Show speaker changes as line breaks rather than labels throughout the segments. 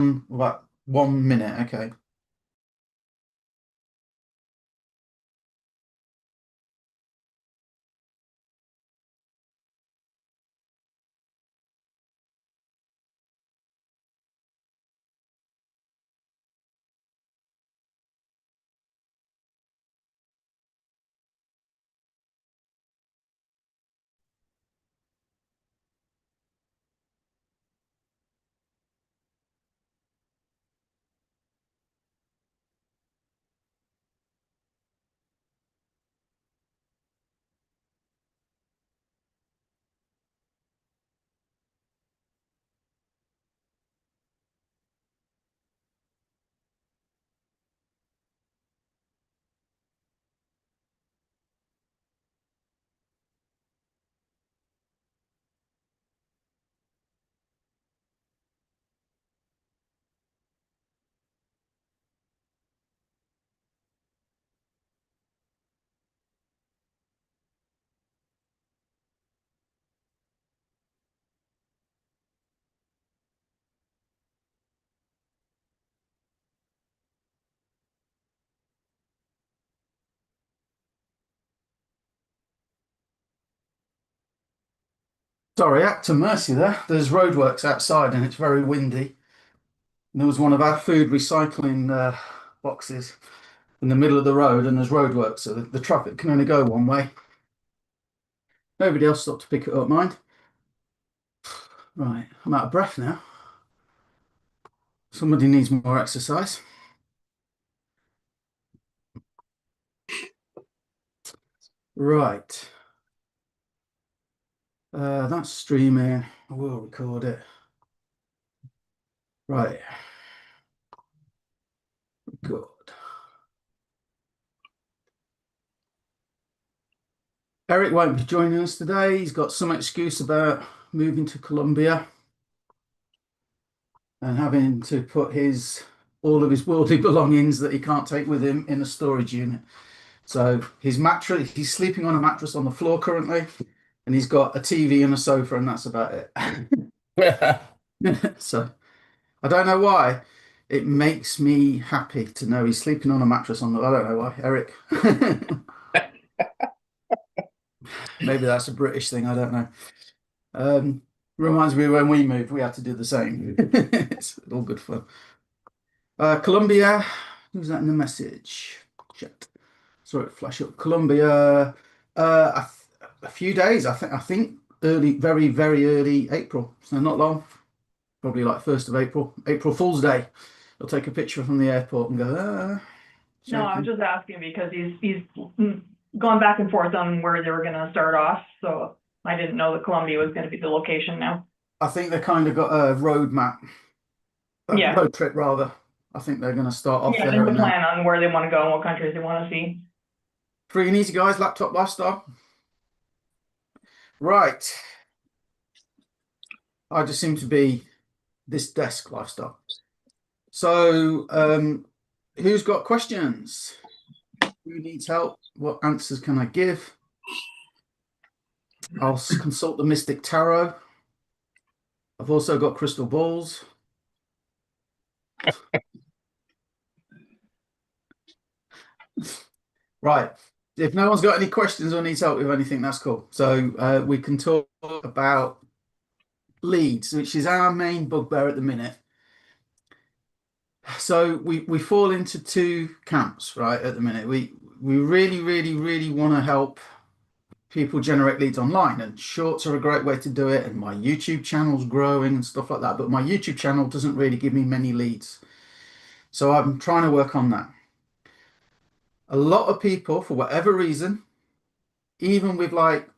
About 1 minute, okay. Sorry, Acton Mercy there. There's roadworks outside and it's very windy. And there was one of our food recycling boxes in the middle of the road and there's roadworks, so the traffic can only go one way. Nobody else stopped to pick it up, mind. Right, I'm out of breath now. Somebody needs more exercise. Right. That's streaming. I will record it. Right. Good. Eric won't be joining us today. He's got some excuse about moving to Colombia and having to put all of his worldly belongings that he can't take with him in a storage unit. So his mattress, he's sleeping on a mattress on the floor currently, and he's got a TV and a sofa, and that's about it. So I don't know why. It makes me happy to know he's sleeping on a mattress on the. I don't know why, Eric. Maybe that's a British thing. I don't know. Um, Reminds me when we moved, we had to do the same. It's all good fun. Colombia, who's that in the message? Chat. Sorry, flash up. Colombia, a few days. I think early, very, very early April. So not long. Probably like 1st of April, April Fool's Day. I'll take a picture from the airport and go,
No, I was
shaking.
just asking because he's gone back and forth on where they were gonna start off, so I didn't know that Columbia was gonna be the location now.
I think they kind of got a road map, a
Yeah,
road trip rather. I think they're going to start off
yeah,
there
there's a
and then
plan on where they wanna go and what countries they wanna see.
free and easy, guys. Laptop lifestyle. Right. I just seem to be this desk lifestyle. So, who's got questions? Who needs help? What answers can I give? I'll consult the Mystic Tarot. I've also got crystal balls. Right. If no one's got any questions or needs help with anything, that's cool. So we can talk about leads, which is our main bugbear at the minute. So we fall into two camps, right, at the minute. We really, really, really want to help people generate leads online, and shorts are a great way to do it, and my YouTube channel's growing and stuff like that, but my YouTube channel doesn't really give me many leads. So I'm trying to work on that. A lot of people, for whatever reason, even with like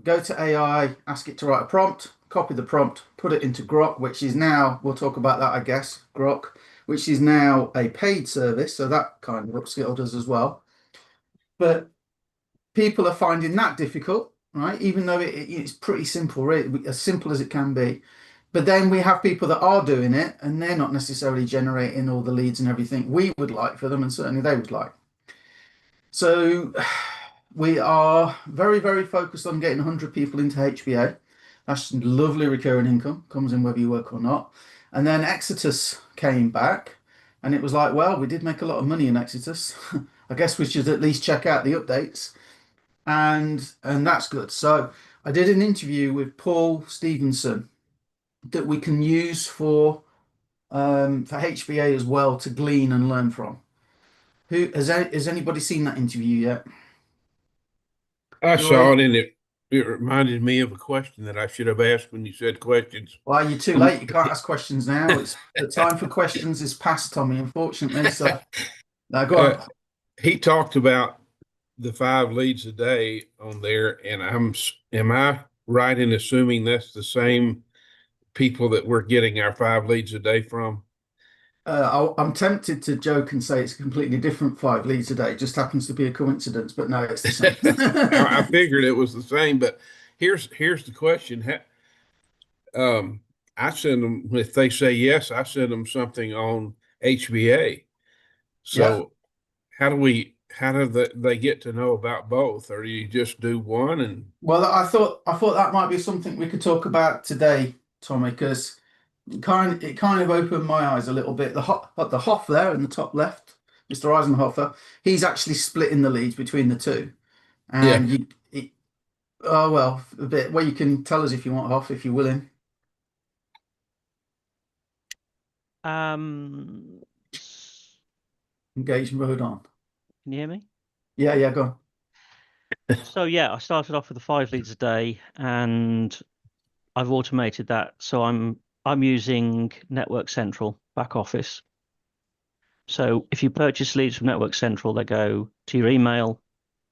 go to AI, ask it to write a prompt, copy the prompt, put it into Grok, which is now, we'll talk about that, I guess, Grok, which is now a paid service. So that kind of upskilled us as well. But people are finding that difficult, right? Even though it's pretty simple, really, as simple as it can be. But then we have people that are doing it and they're not necessarily generating all the leads and everything we would like for them, and certainly they would like. So we are very, very focused on getting 100 people into HBA. That's lovely recurring income, comes in whether you work or not. And then Exodus came back, and it was like, well, we did make a lot of money in Exodus. I guess we should at least check out the updates, and that's good. So I did an interview with Paul Stevenson that we can use for HBA as well to glean and learn from. Who has anybody seen that interview yet?
I
Roy?
saw it and it reminded me of a question that I should have asked when you said questions.
Well, you're too late. You can't ask questions now. It's the time for questions is past, Tommy, unfortunately. So now go on.
He talked about the 5 leads a day on there, and am I right in assuming that's the same people that we're getting our 5 leads a day from?
I'm tempted to joke and say it's a completely different 5 leads a day. It just happens to be a coincidence, but no, it's the same.
I figured it was the same, but here's the question. I send them, if they say yes, I send them something on HBA. So how do they get to know about both, or do you just do one? And
Well, I thought that might be something we could talk about today, Tommy, because it kind of opened my eyes a little bit. The Hoff there in the top left, Mr. Eisenhofer, he's actually splitting the leads between the two, and oh well, a bit. Well, you can tell us if you want, Hoff, if you're willing.
Can
Engage mode on.
you hear me?
Yeah, go on.
So yeah, I started off with the 5 leads a day, and I've automated that. So I'm using Network Central back office. So if you purchase leads from Network Central, they go to your email,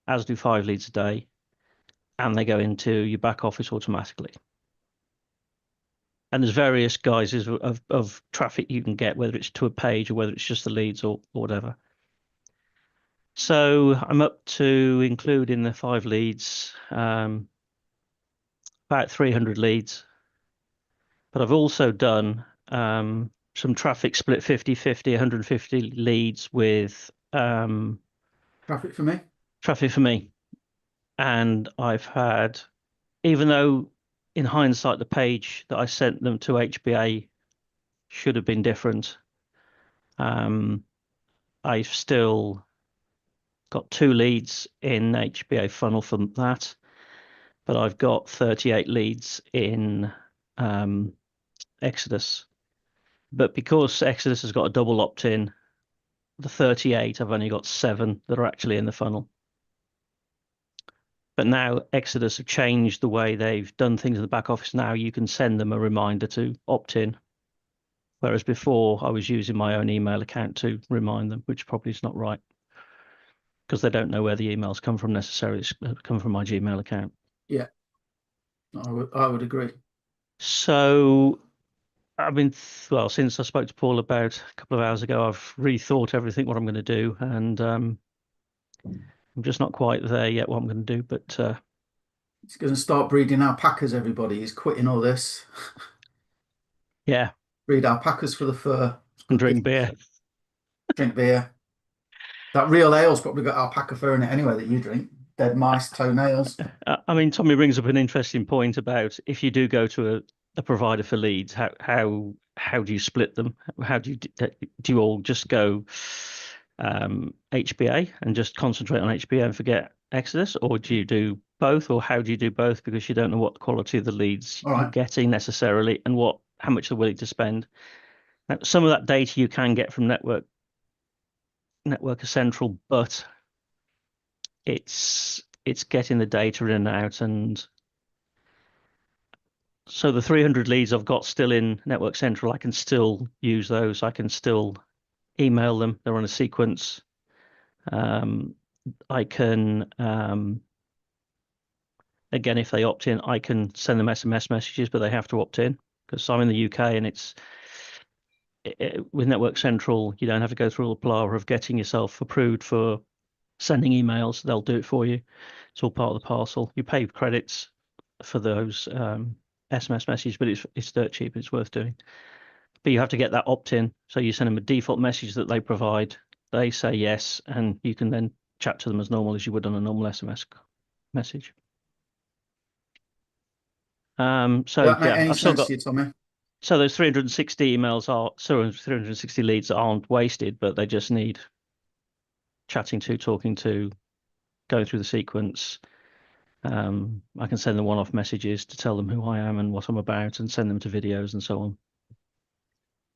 as do 5 leads a day, and they go into your back office automatically. And there's various guises of traffic you can get, whether it's to a page or whether it's just the leads or whatever. So I'm up to include in the 5 leads about 300 leads. But I've also done some traffic split 50-50, 150 leads with
Traffic for me.
Traffic for me. And I've had, even though in hindsight the page that I sent them to HBA should have been different, I've still got 2 leads in HBA funnel from that, but I've got 38 leads in Exodus. But because Exodus has got a double opt-in, the 38, I've only got 7 that are actually in the funnel. But now Exodus have changed the way they've done things in the back office. Now you can send them a reminder to opt in. Whereas before I was using my own email account to remind them, which probably is not right, because they don't know where the emails come from necessarily. It's come from my Gmail account.
Yeah, I would agree.
So I mean, well, since I spoke to Paul about a couple of hours ago, I've rethought everything, what I'm going to do, and I'm just not quite there yet what I'm going to do, but
he's going to start breeding alpacas, everybody. He's quitting all this.
Yeah.
Breed alpacas for the fur.
And drink beer.
Drink beer. That real ale's probably got alpaca fur in it anyway that you drink. Dead mice, toenails.
I mean, Tommy brings up an interesting point about if you do go to a provider for leads, how do you split them? How do you all just go HBA and just concentrate on HBA and forget Exodus, or do you do both, or how do you do both, because you don't know what the quality of the leads you're getting necessarily and how much they're willing to spend. Now, some of that data you can get from Network Central, but it's getting the data in and out. And so the 300 leads I've got still in Network Central, I can still use those. I can still email them. They're on a sequence. I can, again, if they opt in, I can send them SMS messages, but they have to opt in because I'm in the UK, and with Network Central, you don't have to go through all the palaver of getting yourself approved for sending emails. They'll do it for you. It's all part of the parcel. You pay credits for those SMS messages, but it's dirt cheap. It's worth doing. But you have to get that opt-in. So you send them a default message that they provide. They say yes, and you can then chat to them as normal as you would on a normal SMS message. So
that make
yeah,
any
I've still
sense
got.
to you, Tommy?
So those 360 emails are, so 360 leads aren't wasted, but they just need chatting to, talking to, going through the sequence. I can send them one-off messages to tell them who I am and what I'm about, and send them to videos and so on.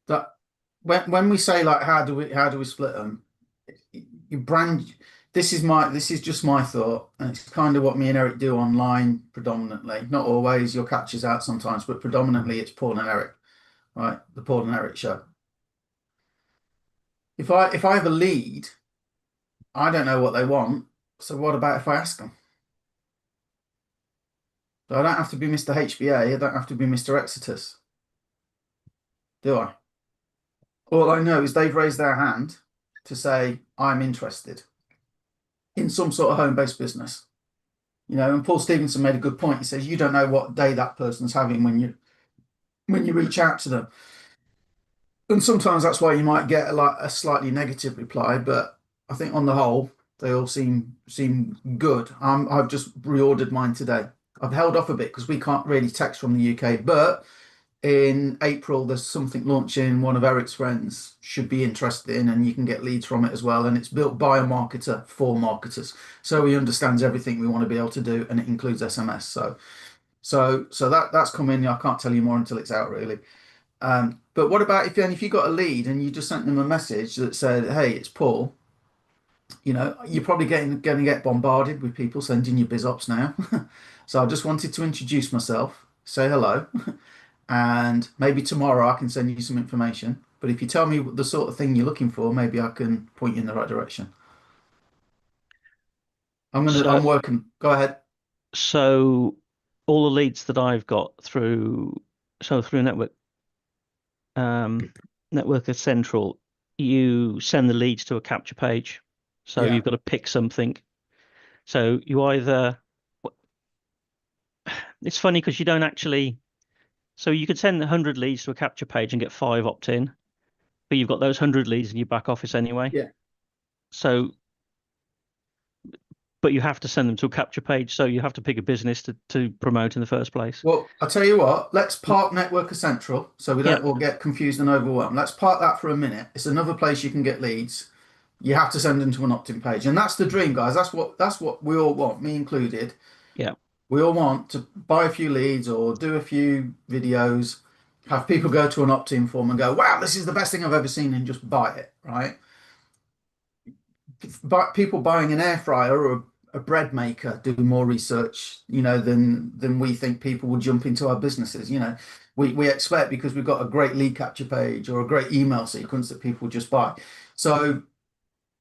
That when we say like how do we split them, you brand. This is just my thought, and it's kind of what me and Eric do online predominantly. Not always, your catches out sometimes, but predominantly it's Paul and Eric, right? The Paul and Eric show. If I have a lead, I don't know what they want. So what about if I ask them? So I don't have to be Mr. HBA. I don't have to be Mr. Exitus, do I? All I know is they've raised their hand to say, I'm interested in some sort of home-based business. You know, and Paul Stevenson made a good point. He says, you don't know what day that person's having when you reach out to them. And sometimes that's why you might get a slightly negative reply, but I think on the whole, they all seem good. I've just reordered mine today. I've held off a bit because we can't really text from the UK, but in April, there's something launching. One of Eric's friends should be interested in, and you can get leads from it as well. And it's built by a marketer for marketers, so he understands everything we want to be able to do, and it includes SMS. So that's coming. I can't tell you more until it's out, really. But what about if you got a lead and you just sent them a message that said, "Hey, it's Paul." You know, you're probably going to get bombarded with people sending you biz ops now. So I just wanted to introduce myself, say hello. And maybe tomorrow I can send you some information. But if you tell me the sort of thing you're looking for, maybe I can point you in the right direction. I'm working. Go ahead.
So all the leads that I've got through Network Central, you send the leads to a capture page. So
Yeah.
you've got to pick something. So you either, it's funny because you don't actually, so you could send 100 leads to a capture page and get 5 opt-in, but you've got those 100 leads in your back office anyway.
Yeah.
So, but you have to send them to a capture page, so you have to pick a business to promote in the first place.
Well, I'll tell you what, let's park Networker Central so we don't all get confused and overwhelmed. Let's park that for a minute. It's another place you can get leads. You have to send them to an opt-in page. And that's the dream, guys. That's what we all want, me included.
Yeah.
We all want to buy a few leads or do a few videos, have people go to an opt-in form and go, wow, this is the best thing I've ever seen, and just buy it, right? But people buying an air fryer or a bread maker do more research, you know, than we think people will jump into our businesses. You know, we expect because we've got a great lead capture page or a great email sequence that people just buy. So,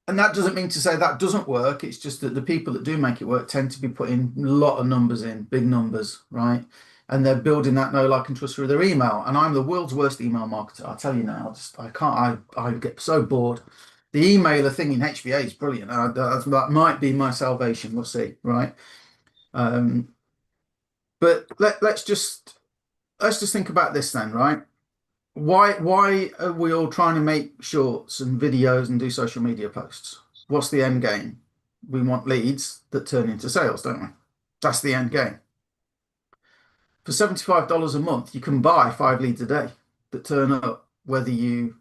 and that doesn't mean to say that doesn't work. It's just that the people that do make it work tend to be putting a lot of numbers in, big numbers, right? And they're building that know, like, and trust through their email. And I'm the world's worst email marketer. I'll tell you now. I get so bored. The emailer thing in HVA is brilliant. That might be my salvation. We'll see, right? But let's just think about this then, right? Why are we all trying to make shorts and videos and do social media posts? What's the end game? We want leads that turn into sales, don't we? That's the end game. For $75 a month, you can buy 5 leads a day that turn up, whether you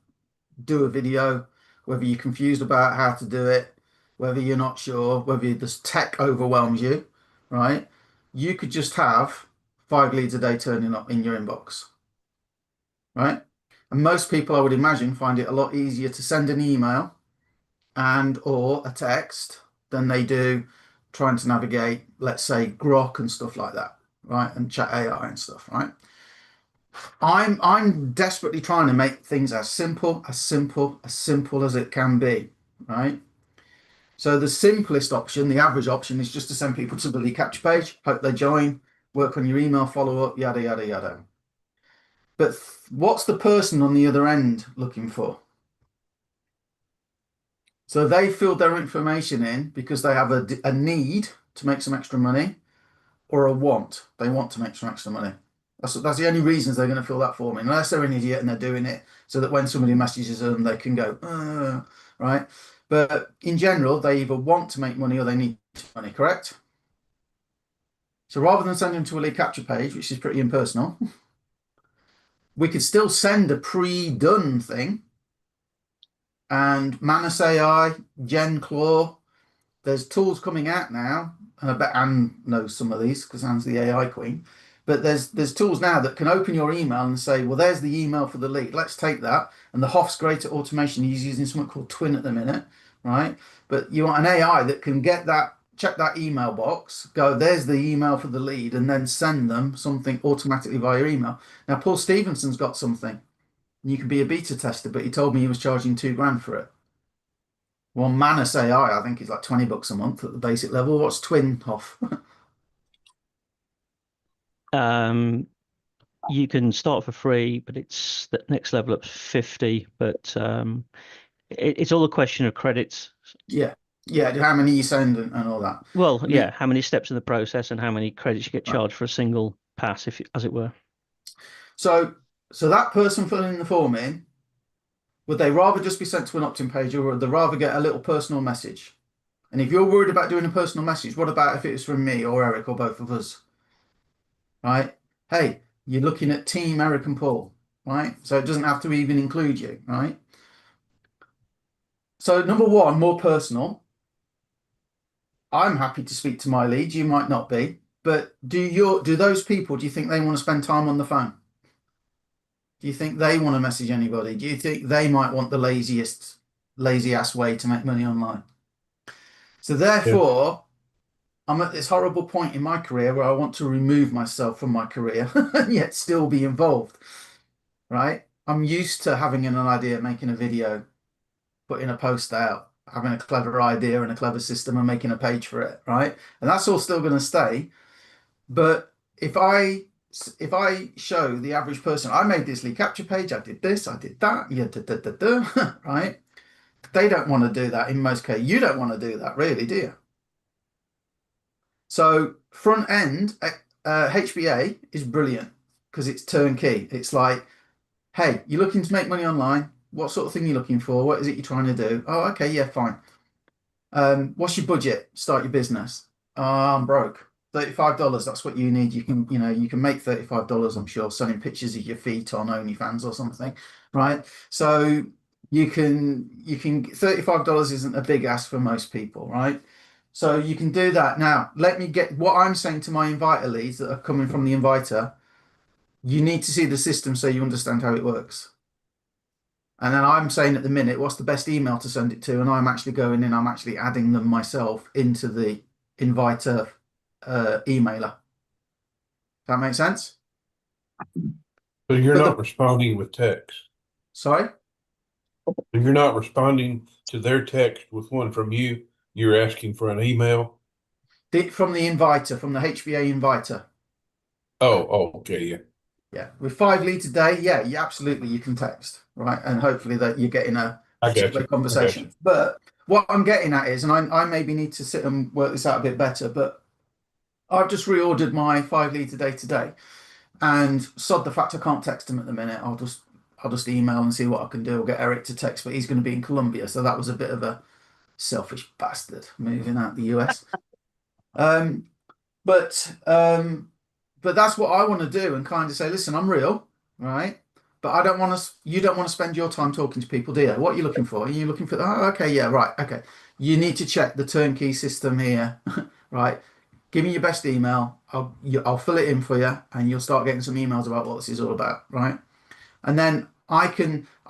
do a video, whether you're confused about how to do it, whether you're not sure, whether this tech overwhelms you, right? You could just have 5 leads a day turning up in your inbox, right? And most people, I would imagine, find it a lot easier to send an email and or a text than they do trying to navigate, let's say, Grok and stuff like that, right? And chat AI and stuff, right? I'm desperately trying to make things as simple as it can be, right? So the simplest option, the average option, is just to send people to the lead capture page, hope they join, work on your email follow-up, yada, yada, yada. But what's the person on the other end looking for? So they filled their information in because they have a need to make some extra money, or a want. They want to make some extra money. That's the only reasons they're going to fill that form in, unless they're an idiot and they're doing it so that when somebody messages them, they can go, right? But in general, they either want to make money or they need money, correct? So rather than sending them to a lead capture page, which is pretty impersonal, we could still send a pre-done thing. And Manus AI, GenClaw, there's tools coming out now, and I bet Anne knows some of these because Anne's the AI queen. But there's tools now that can open your email and say, well, there's the email for the lead. Let's take that. And the Hoff's great at automation. He's using something called Twin at the minute, right? But you want an AI that can get that, check that email box, go, there's the email for the lead, and then send them something automatically via email. Now, Paul Stevenson's got something. You can be a beta tester, but he told me he was charging $2,000 for it. Well, Manus AI, I think, is like $20 a month at the basic level. What's Twin, Hoff?
You can start for free, but it's the next level up to 50. But it's all a question of credits.
Yeah. How many you send and all that.
Well, yeah, how many steps in the process and how many credits you get charged for a single pass, as it were.
So that person filling the form in, would they rather just be sent to an opt-in page, or would they rather get a little personal message? And if you're worried about doing a personal message, what about if it was from me or Eric or both of us? Right? Hey, you're looking at Team Eric and Paul, right? So it doesn't have to even include you, right? So number one, more personal. I'm happy to speak to my leads. You might not be, but do those people, do you think they want to spend time on the phone? Do you think they want to message anybody? Do you think they might want the lazy ass way to make money online? So therefore, I'm at this horrible point in my career where I want to remove myself from my career and yet still be involved, right? I'm used to having an idea, making a video, putting a post out, having a clever idea and a clever system and making a page for it, right? And that's all still going to stay. But if I show the average person, I made this lead capture page, I did this, I did that, right? They don't want to do that in most cases. You don't want to do that, really, do you? So front end HBA is brilliant because it's turnkey. It's like, hey, you're looking to make money online. What sort of thing are you looking for? What is it you're trying to do? Oh, okay, yeah, fine. What's your budget? Start your business. I'm broke. $35, that's what you need. You can make $35, I'm sure, selling pictures of your feet on OnlyFans or something, right? So you can $35 isn't a big ask for most people, right? So you can do that. Now, let me get what I'm saying to my inviter leads that are coming from the inviter. You need to see the system so you understand how it works. And then I'm saying at the minute, what's the best email to send it to? And I'm actually going in, I'm actually adding them myself into the inviter emailer. That makes sense?
So you're not responding with text.
Sorry?
So you're not responding to their text with one from you. You're asking for an email.
From the inviter, from the HBA inviter.
Oh, okay, yeah.
Yeah, with 5 leads a day, yeah, absolutely, you can text, right? And hopefully that you're getting a conversation. But what I'm getting at is, and I maybe need to sit and work this out a bit better, but I've just reordered my 5 leads a day today, and sod the fact I can't text them at the minute. I'll just email and see what I can do. I'll get Eric to text, but he's going to be in Colombia, so that was a bit of a selfish bastard moving out the US. But that's what I want to do and kind of say, listen, I'm real, right? But I don't want to, you don't want to spend your time talking to people, do you? What are you looking for? Are you looking for, oh, okay, yeah, right, okay. You need to check the turnkey system here, right? Give me your best email. I'll fill it in for you and you'll start getting some emails about what this is all about, right? And then I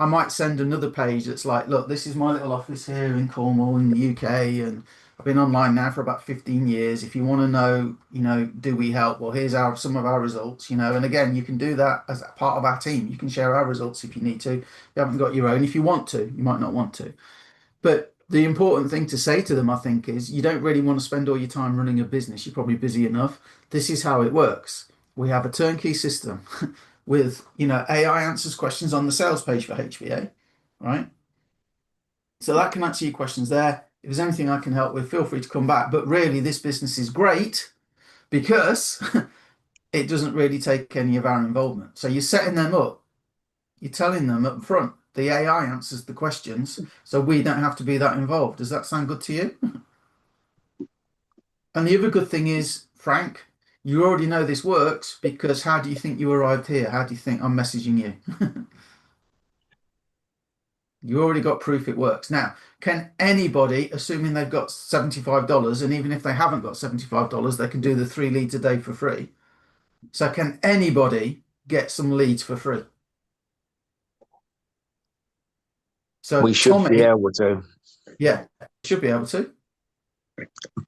might send another page that's like, look, this is my little office here in Cornwall in the UK, and I've been online now for about 15 years. If you want to know, do we help? Well, here's some of our results, and again, you can do that as a part of our team. You can share our results if you need to. You haven't got your own. If you want to, you might not want to. But the important thing to say to them, I think, is you don't really want to spend all your time running a business. You're probably busy enough. This is how it works. We have a turnkey system with, AI answers questions on the sales page for HBA, right? So that can answer your questions there. If there's anything I can help with, feel free to come back. But really, this business is great because it doesn't really take any of our involvement. So you're setting them up. You're telling them up front, the AI answers the questions, so we don't have to be that involved. Does that sound good to you? And the other good thing is, Frank, You already know this works because how do you think you arrived here? How do you think I'm messaging you? You already got proof it works. Now, can anybody, assuming they've got $75, and even if they haven't got $75, they can do the 3 leads a day for free. So can anybody get some leads for free? So
We should
Tommy,
be able to.
yeah, should be able to.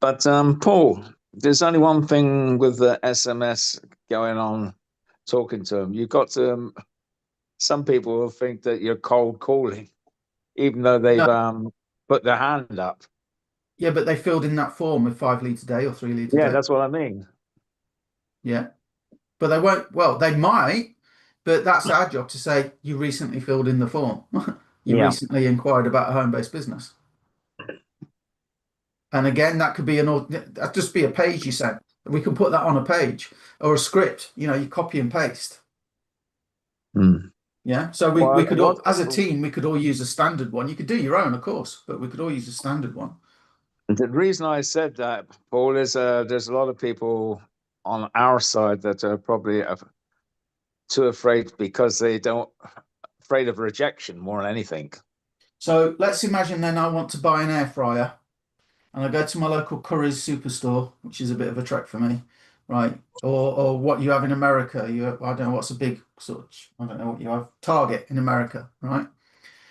But Paul, there's only one thing with the SMS going on, talking to them. You've got to. Some people will think that you're cold calling, even though they've put their hand up.
Yeah, but they filled in that form with 5 leads a day or 3 leads a
Yeah,
day.
that's what I mean.
Yeah, but they won't. Well, they might, but that's our job to say you recently filled in the form. You recently inquired about a home-based business. And again, that could be that'd just be a page you sent. We can put that on a page or a script. You know, you copy and paste. Yeah. So we could all, as a team, we could all use a standard one. You could do your own, of course, but we could all use a standard one.
The reason I said that, Paul, is there's a lot of people on our side that are probably too afraid because they don't afraid of rejection more than anything.
So let's imagine then I want to buy an air fryer, and I go to my local Curry's superstore, which is a bit of a trek for me, right? Or what you have in America. I don't know what's a big sort of, I don't know what you have, Target in America, right?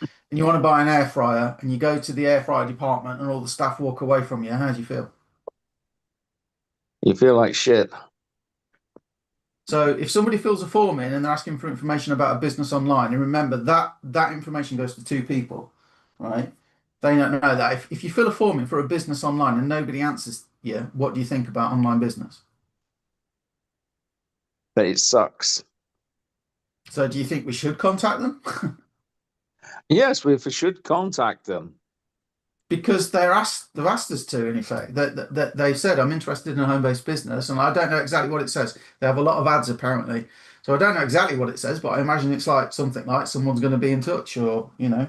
And you want to buy an air fryer, and you go to the air fryer department, and all the staff walk away from you. How do you feel?
You feel like shit.
So if somebody fills a form in and they're asking for information about a business online, and remember that information goes to 2 people, right? They don't know that. If you fill a form in for a business online and nobody answers you, what do you think about online business?
That it sucks.
So do you think we should contact them?
Yes, we should contact them.
Because they've asked us to, in effect. They've said, I'm interested in a home-based business, and I don't know exactly what it says. They have a lot of ads, apparently. So I don't know exactly what it says, but I imagine it's like something like someone's going to be in touch, or, you know,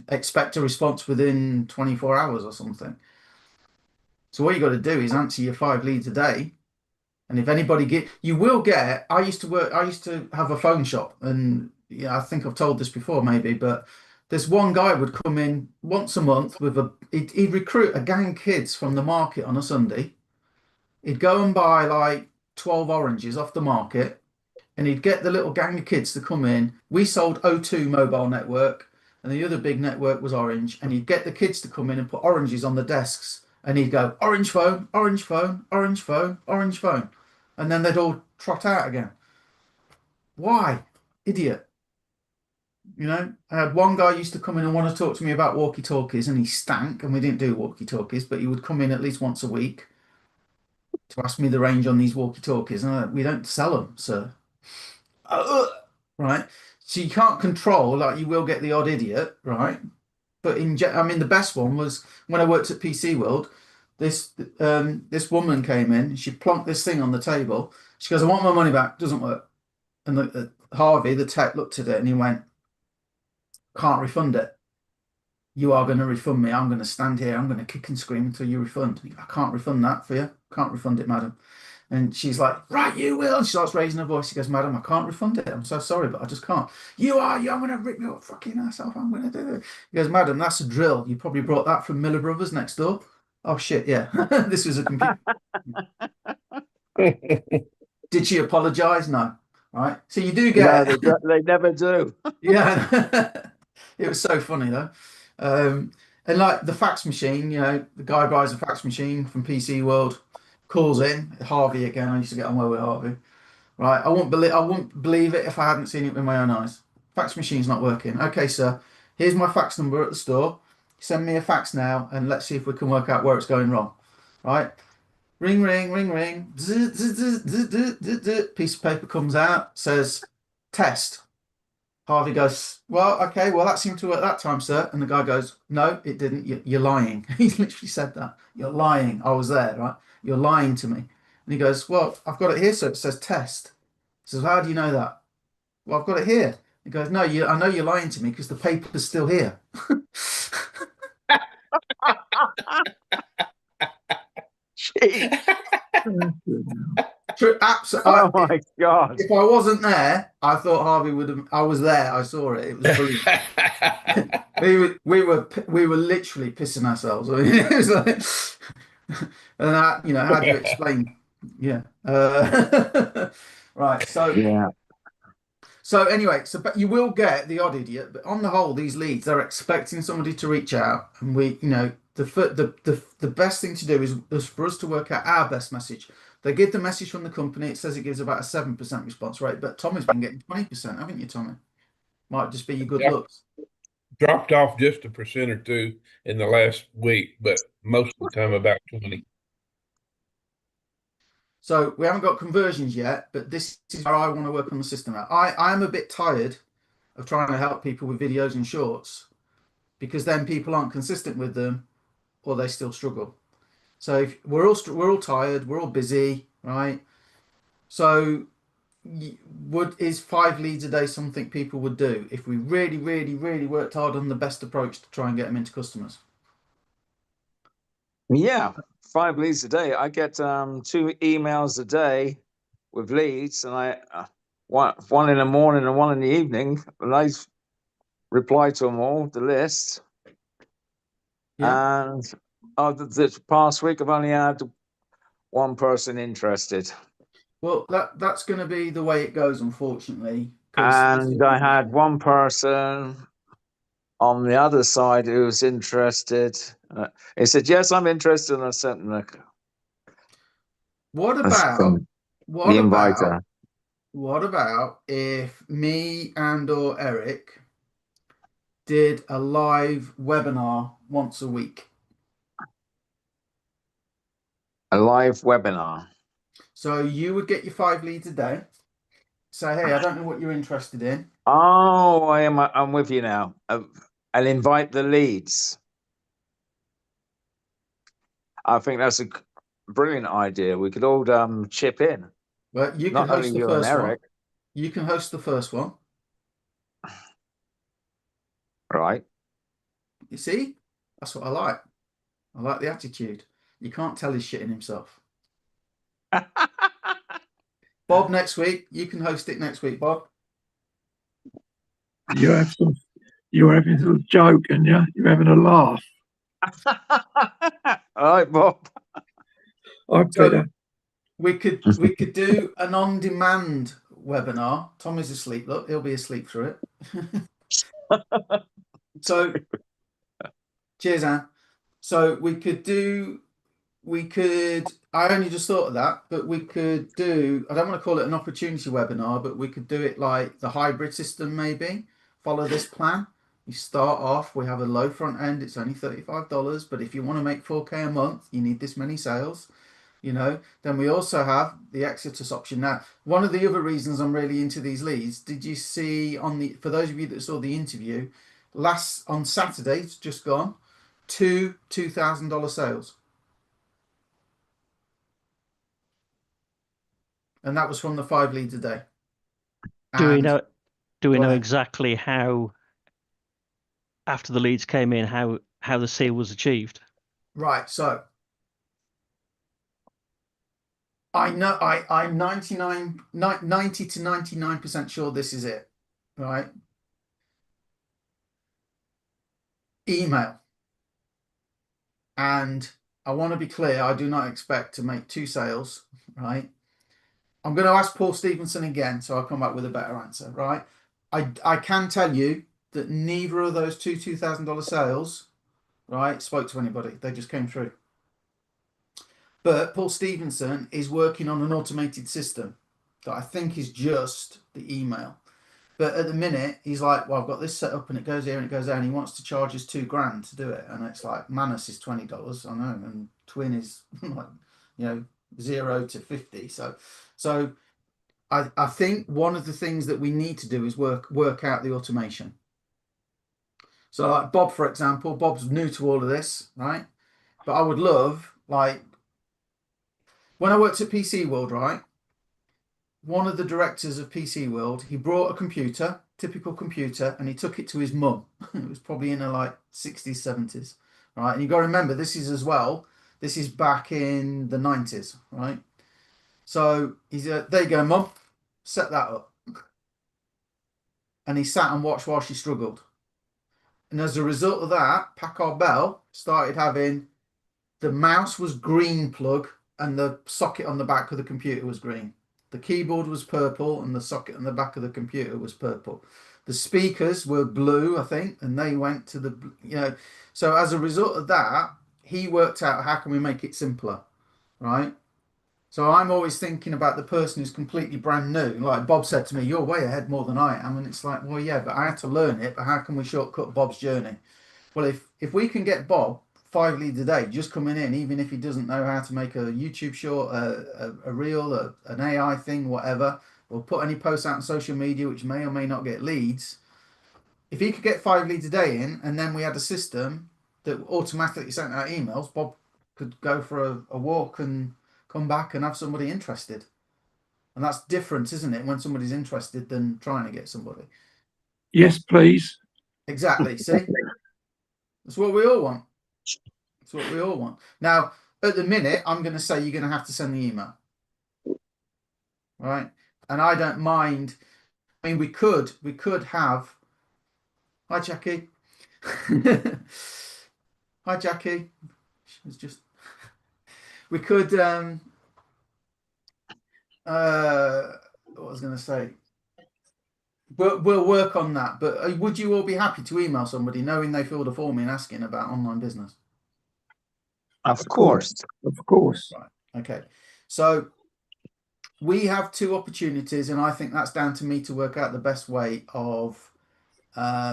expect a response within 24 hours or something. So what you got to do is answer your 5 leads a day. And if anybody you will get, I used to have a phone shop, and yeah, I think I've told this before maybe, but this one guy would come in once a month with he'd recruit a gang of kids from the market on a Sunday. He'd go and buy like 12 oranges off the market, and he'd get the little gang of kids to come in. We sold O2 mobile network, and the other big network was Orange, and he'd get the kids to come in and put oranges on the desks, and he'd go, orange phone, orange phone, orange phone, orange phone. And then they'd all trot out again. Why? Idiot. You know, I had one guy used to come in and want to talk to me about walkie-talkies, and he stank, and we didn't do walkie-talkies, but he would come in at least once a week to ask me the range on these walkie-talkies, and we don't sell them, sir. Right? So you can't control, like you will get the odd idiot, right? But I mean, the best one was when I worked at PC World. This woman came in, she plonked this thing on the table. She goes, I want my money back. Doesn't work. And Harvey, the tech, looked at it and he went, can't refund it. You are going to refund me. I'm going to stand here. I'm going to kick and scream until you refund. I can't refund that for you. Can't refund it, madam. And she's like, right, you will. And she starts raising her voice. She goes, madam, I can't refund it. I'm so sorry, but I just can't. I'm going to rip your fucking ass off. I'm going to do it. He goes, madam, that's a drill. You probably brought that from Miller Brothers next door. Oh, shit, yeah. This was a computer. Did she apologise? No. Right. So you do get...
No, they never do.
Yeah. It was so funny, though. And like the fax machine, the guy buys a fax machine from PC World, calls in, Harvey again. I used to get on well with Harvey. Right. I wouldn't believe it if I hadn't seen it with my own eyes. Fax machine's not working. Okay, sir. Here's my fax number at the store. Send me a fax now, and let's see if we can work out where it's going wrong. Right? Ring, ring, ring, ring. Piece of paper comes out, says test. Harvey goes, well, okay, well, that seemed to work that time, sir. And the guy goes, no, it didn't. You're lying. He literally said that. You're lying. I was there, right? You're lying to me. And he goes, well, I've got it here, sir. It says test. He says, how do you know that? Well, I've got it here. He goes, no, I know you're lying to me because the paper's still here. True,
Oh
absolutely.
my God.
If I wasn't there, I thought Harvey would have. I was there. I saw it. It was brilliant. we were literally pissing ourselves. I mean, it was like, and that, you know, how do you explain? Yeah. Right.
Yeah.
So anyway, but you will get the odd idiot. But on the whole, these leads, they're expecting somebody to reach out, and we, you know, the best thing to do is for us to work out our best message. They give the message from the company. It says it gives about a 7% response rate, but Tommy's been getting 20%, haven't you, Tommy? Might just be your good
Yeah.
looks.
Dropped off just 1% or 2 in the last week, but most of the time about 20.
So we haven't got conversions yet, but this is where I want to work on the system. I'm a bit tired of trying to help people with videos and shorts, because then people aren't consistent with them, or they still struggle. So if we're all tired, we're all busy, right? So is 5 leads a day something people would do if we really, really, really worked hard on the best approach to try and get them into customers?
Yeah, 5 leads a day. I get 2 emails a day with leads, and I one in the morning and one in the evening, and I reply to them all, the list.
Yeah.
And this past week, I've only had 1 person interested.
Well, that's going to be the way it goes, unfortunately. 'Cause
And I had 1 person on the other side who was interested. He said, "Yes, I'm interested." And I sent him
what
the inviter.
what about if me and or Eric did a live webinar once a week?
A live webinar.
So you would get your 5 leads a day. Say, hey, I don't know what you're interested in.
Oh, I'm with you now. And invite the leads. I think that's a brilliant idea. We could all chip in.
Well, you can
Not
host
only
the
you and
first one.
Eric.
You can host the first one.
Right.
You see? That's what I like. I like the attitude. You can't tell he's shitting himself. Bob, next week. You can host it next week, Bob.
You're having a little joke, and you're having a laugh.
All right, Bob.
I better.
We could do an on-demand webinar. Tommy's asleep. Look, he'll be asleep through it. So, cheers, Anne. So I only just thought of that, but we could do, I don't want to call it an opportunity webinar, but we could do it like the hybrid system, maybe. Follow this plan. You start off, we have a low front end, it's only $35, but if you want to make 4K a month, you need this many sales. You know, then we also have the Exitus option. Now, one of the other reasons I'm really into these leads, did you see for those of you that saw the interview, on Saturday, it's just gone, 2 $2,000 sales. And that was from the 5 leads a day.
Do we
And
know exactly how, after the leads came in, how the seal was achieved?
right, so I know I'm 90 to 99% sure this is it, right? Email. And I want to be clear, I do not expect to make 2 sales, right? I'm going to ask Paul Stevenson again, so I'll come back with a better answer, right? I can tell you that neither of those $2,000 sales, right, spoke to anybody. They just came through. But Paul Stevenson is working on an automated system that I think is just the email. But at the minute, he's like, well, I've got this set up and it goes here and it goes there, and he wants to charge us $2,000 to do it. And it's like, Manus is $20, I know, and Twin is like, 0 to 50. So I think one of the things that we need to do is work out the automation. So like Bob, for example, Bob's new to all of this, right? But I would love, like, when I worked at PC World, right? One of the directors of PC World, he brought a computer, typical computer, and he took it to his mum. It was probably in her like 60s, 70s, right? And you got to remember, this is back in the 90s, right? So he said, there you go, Mum, set that up. And he sat and watched while she struggled. And as a result of that, Packard Bell started having the mouse was green plug and the socket on the back of the computer was green. The keyboard was purple and the socket on the back of the computer was purple. The speakers were blue, I think, and they went to the, you know. So as a result of that, he worked out how can we make it simpler, right? So I'm always thinking about the person who's completely brand new. Like Bob said to me, you're way ahead more than I am. And it's like, well, yeah, but I had to learn it. But how can we shortcut Bob's journey? Well, if we can get Bob 5 leads a day just coming in, even if he doesn't know how to make a YouTube short, a reel, an AI thing, whatever, or put any posts out on social media, which may or may not get leads. If he could get 5 leads a day in, and then we had a system that automatically sent out emails, Bob could go for a walk and come back and have somebody interested. And that's different, isn't it, when somebody's interested than trying to get somebody.
Yes, please.
Exactly. See, that's what we all want. That's what we all want. Now, at the minute, I'm going to say you're going to have to send the email, right? And I don't mind. I mean, we could have. Hi, Jackie. Hi, Jackie. She was just. We could. What I was going to say. We'll work on that. But would you all be happy to email somebody knowing they filled a form in asking about online business?
Of course.
Of course.
Right. Okay. So we have 2 opportunities, and I think that's down to me to work out the best way of how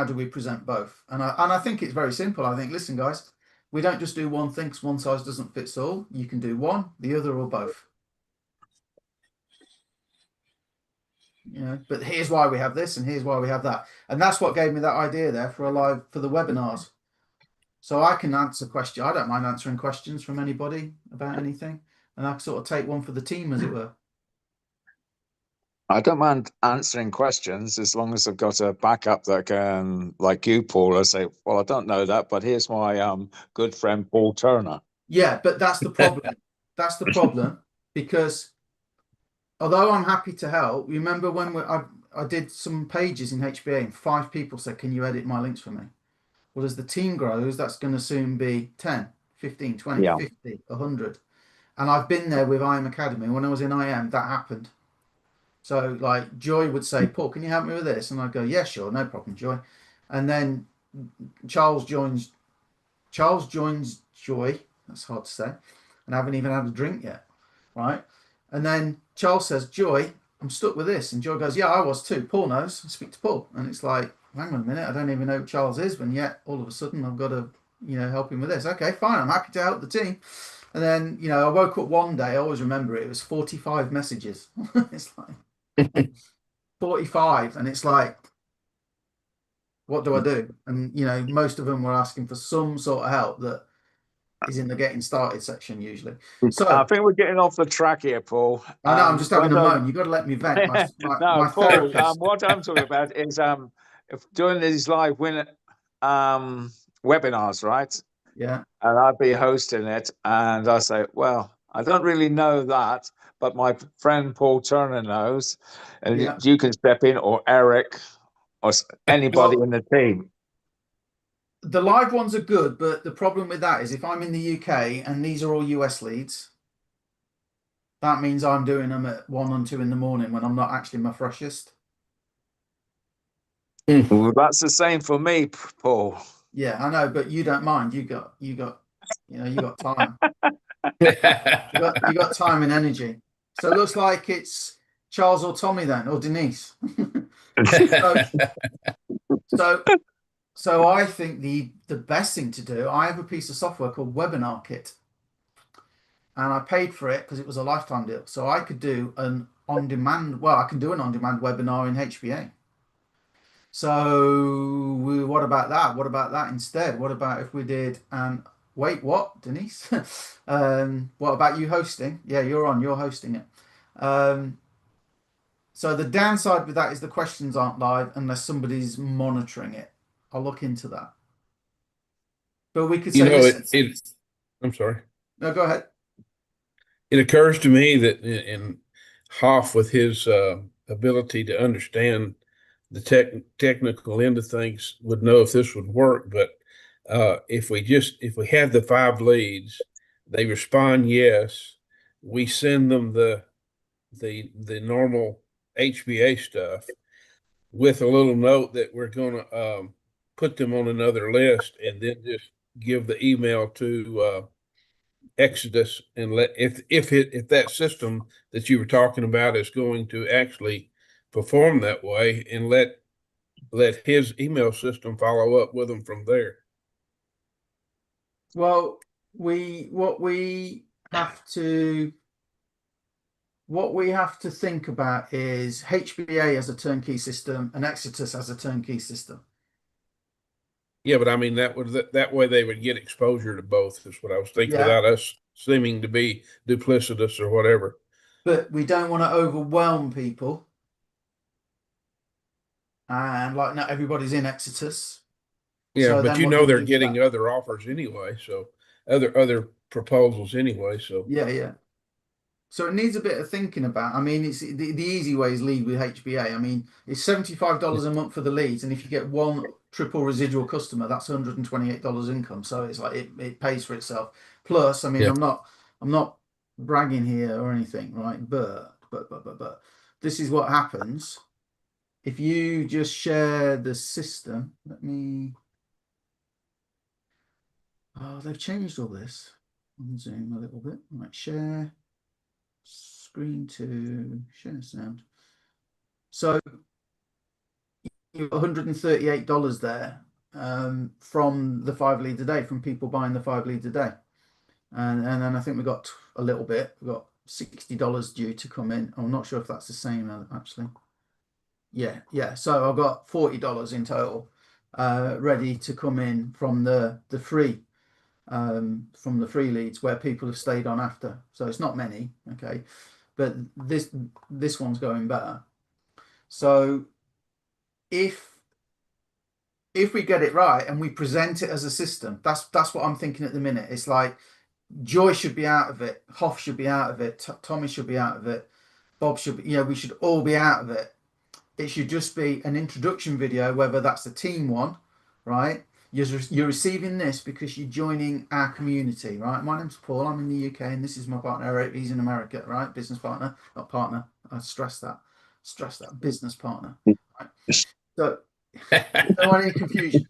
do we present both. And I think it's very simple. I think, listen, guys, we don't just do one thing because one size doesn't fit all. You can do one, the other, or both. You know, but here's why we have this, and here's why we have that, and that's what gave me that idea there for the webinars. So I can answer questions. I don't mind answering questions from anybody about anything, and I can sort of take one for the team, as it were.
I don't mind answering questions as long as I've got a backup that can, like you, Paul, I say, well, I don't know that, but here's my good friend Paul Turner.
Yeah, but that's the problem. That's the problem, because although I'm happy to help, remember when I did some pages in HBA and 5 people said, can you edit my links for me? Well, as the team grows, that's going to soon be 10, 15, 20,
Yeah.
50, 100. And I've been there with IM Academy. When I was in IM, that happened. So like Joy would say, Paul, can you help me with this? And I'd go, yeah, sure, no problem, Joy. And then Charles joins Joy. That's hard to say. And I haven't even had a drink yet. Right. And then Charles says, Joy, I'm stuck with this. And Joy goes, yeah, I was too. Paul knows. I speak to Paul. And it's like, hang on a minute, I don't even know who Charles is, when yet all of a sudden I've got to, help him with this. Okay, fine, I'm happy to help the team. And then, I woke up one day, I always remember it was 45 messages. It's like 45, and it's like, what do I do? And most of them were asking for some sort of help that is in the getting started section usually. So
I think we're getting off the track here, Paul.
I know, I'm just having a moan. You've got to let me vent.
No,
my
Paul,
therapist.
what I'm talking about is if doing these live webinars, right?
Yeah.
And I'd be hosting it, and I say, well, I don't really know that, but my friend Paul Turner knows, and
Yeah.
you can step in, or Eric, or anybody in the team.
The live ones are good, but the problem with that is if I'm in the UK and these are all US leads, that means I'm doing them at 1 and 2 in the morning when I'm not actually my freshest.
Well, that's the same for me, Paul.
Yeah, I know, but you don't mind. You got time. you got time and energy. So it looks like it's Charles or Tommy then, or Denise. So I think the best thing to do, I have a piece of software called Webinar Kit, and I paid for it because it was a lifetime deal. So I could do an on-demand. Well, I can do an on-demand webinar in HBA. So what about that? What about that instead? What about if we did? Wait, what, Denise? What about you hosting? Yeah, you're hosting it. So the downside with that is the questions aren't live unless somebody's monitoring it. I'll look into that. But we could say,
I'm sorry.
No, go ahead.
It occurs to me that in Hoff, with his ability to understand the technical end of things, would know if this would work. But if we have the 5 leads, they respond yes, we send them the normal HBA stuff with a little note that we're going to put them on another list, and then just give the email to Exodus, and if that system that you were talking about is going to actually perform that way, and let his email system follow up with them from there.
Well, what we have to think about is HBA as a turnkey system and Exodus as a turnkey system.
Yeah, but I mean, that way they would get exposure to both, is what I was thinking,
Yeah.
without us seeming to be duplicitous or whatever.
But we don't want to overwhelm people. And like, not everybody's in Exodus.
Yeah,
So
but
then what do we
they're
do for
getting
that?
other offers anyway, so other proposals anyway, so.
Yeah. So it needs a bit of thinking about. I mean, it's the easy way is lead with HBA. I mean, it's $75 a month for the leads, and if you get one triple residual customer, that's $128 income. So it's like it pays for itself. Plus, I mean,
Yeah.
I'm not bragging here or anything, right? But this is what happens if you just share the system. Let me. Oh, they've changed all this. On Zoom a little bit. Right, share. Screen to share sound. So you've got $138 there from the 5 leads a day, from people buying the 5 leads a day. And then I think we got a little bit. We got $60 due to come in. I'm not sure if that's the same actually. Yeah. So I've got $40 in total ready to come in from the free. From the free leads where people have stayed on after. So it's not many, okay, but this one's going better. So if we get it right and we present it as a system, that's what I'm thinking at the minute. It's like Joy should be out of it, Hoff should be out of it, Tommy should be out of it, Bob should be, we should all be out of it. It should just be an introduction video, whether that's the team one, right? You're receiving this because you're joining our community, right? My name's Paul. I'm in the UK, and this is my partner Eric. He's in America, right? Business partner, not partner. I stress that. Business partner. Right? So, no any confusion.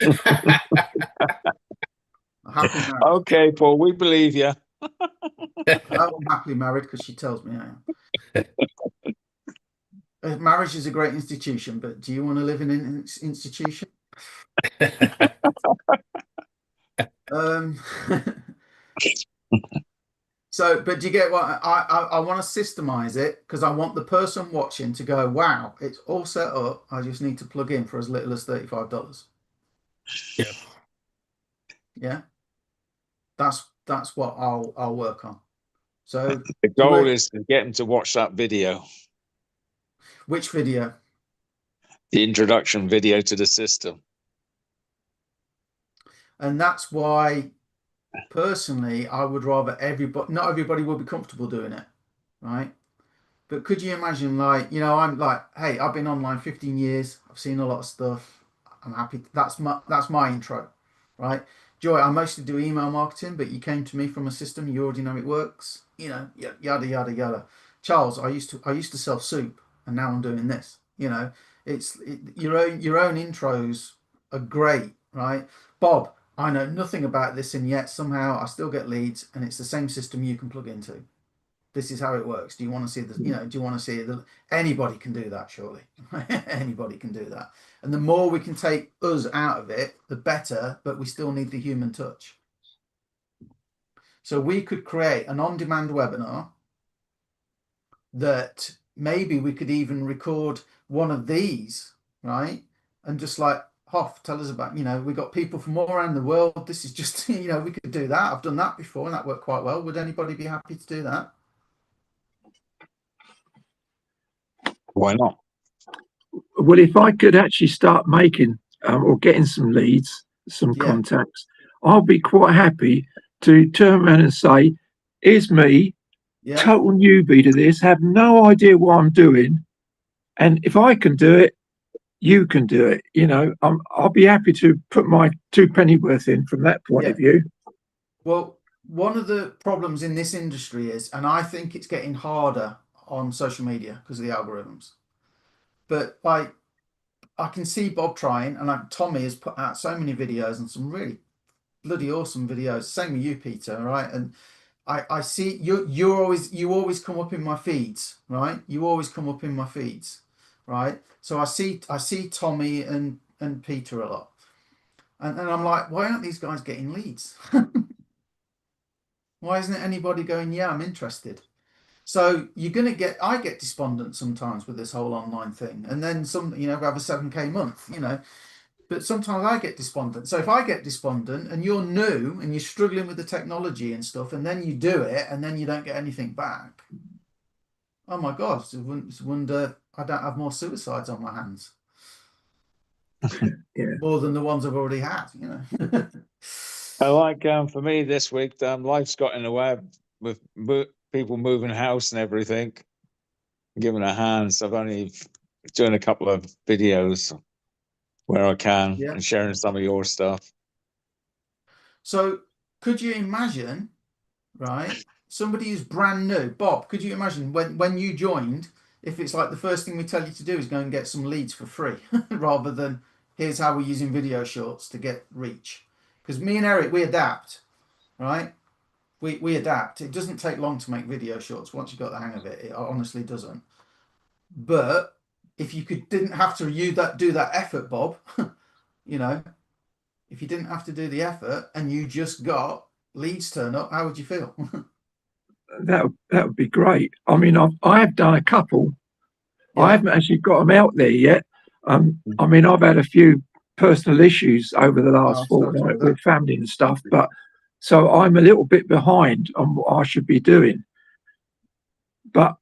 Happy married.
Okay, Paul, we believe you.
I'm happily married because she tells me I am. Marriage is a great institution, but do you want to live in an institution? So, but do you get what I want to systemize it, because I want the person watching to go, wow, it's all set up. I just need to plug in for as little as $35. Yeah. That's what I'll work on. So
the goal is to get them to watch that video.
Which video?
The introduction video to the system.
And that's why, personally, I would rather not everybody will be comfortable doing it, right? But could you imagine, like, I'm like, hey, I've been online 15 years. I've seen a lot of stuff. I'm happy. That's my intro, right? Joy, I mostly do email marketing, but you came to me from a system. You already know it works. Yada yada yada. Charles, I used to sell soup, and now I'm doing this. Your own intros are great, right? Bob, I know nothing about this, and yet somehow I still get leads, and it's the same system you can plug into. This is how it works. Do you want to see the? Do you want to see it? Anybody can do that, surely. Anybody can do that. And the more we can take us out of it, the better. But we still need the human touch. So we could create an on-demand webinar that maybe we could even record one of these, right? And just like, Hoff, tell us about, we got people from all around the world. This is just, we could do that. I've done that before and that worked quite well. Would anybody be happy to do that?
Why not?
Well, if I could actually start making or getting some leads, some contacts, I'll be quite happy to turn around and say, here's me.
Yeah.
total newbie to this, have no idea what I'm doing. And if I can do it, you can do it. You know, I'll be happy to put my two pennyworth in from that point
Yeah.
of view.
Well, one of the problems in this industry is, and I think it's getting harder on social media because of the algorithms. But I can see Bob trying, and Tommy has put out so many videos and some really bloody awesome videos. Same with you, Peter, right? And I see you always come up in my feeds, right? You always come up in my feeds, right? So I see Tommy and Peter a lot, and I'm like, why aren't these guys getting leads? Why isn't anybody going, yeah, I'm interested? So I get despondent sometimes with this whole online thing, and then some, you know, we have a 7K month, you know, but sometimes I get despondent. So if I get despondent and you're new and you're struggling with the technology and stuff, and then you do it and then you don't get anything back, oh my God, it's a wonder I don't have more suicides on my hands.
Yeah.
More than the ones I've already had, you know.
I like for me this week, life's got in the way with people moving house and everything, giving a hand. So I've only doing a couple of videos where I can
Yeah.
and sharing some of your stuff.
So could you imagine, right? Somebody who's brand new, Bob, could you imagine when you joined, if it's like the first thing we tell you to do is go and get some leads for free rather than here's how we're using video shorts to get reach? Because me and Eric, we adapt, right? We adapt. It doesn't take long to make video shorts once you've got the hang of it. It honestly doesn't. But if you didn't have to do that effort, Bob, you know, if you didn't have to do the effort and you just got leads turn up, how would you feel?
That would be great. I mean, I have done a couple.
Yeah.
I haven't actually got them out there yet. I mean, I've had a few personal issues over the last fortnight with family and stuff, but so I'm a little bit behind on what I should be doing. But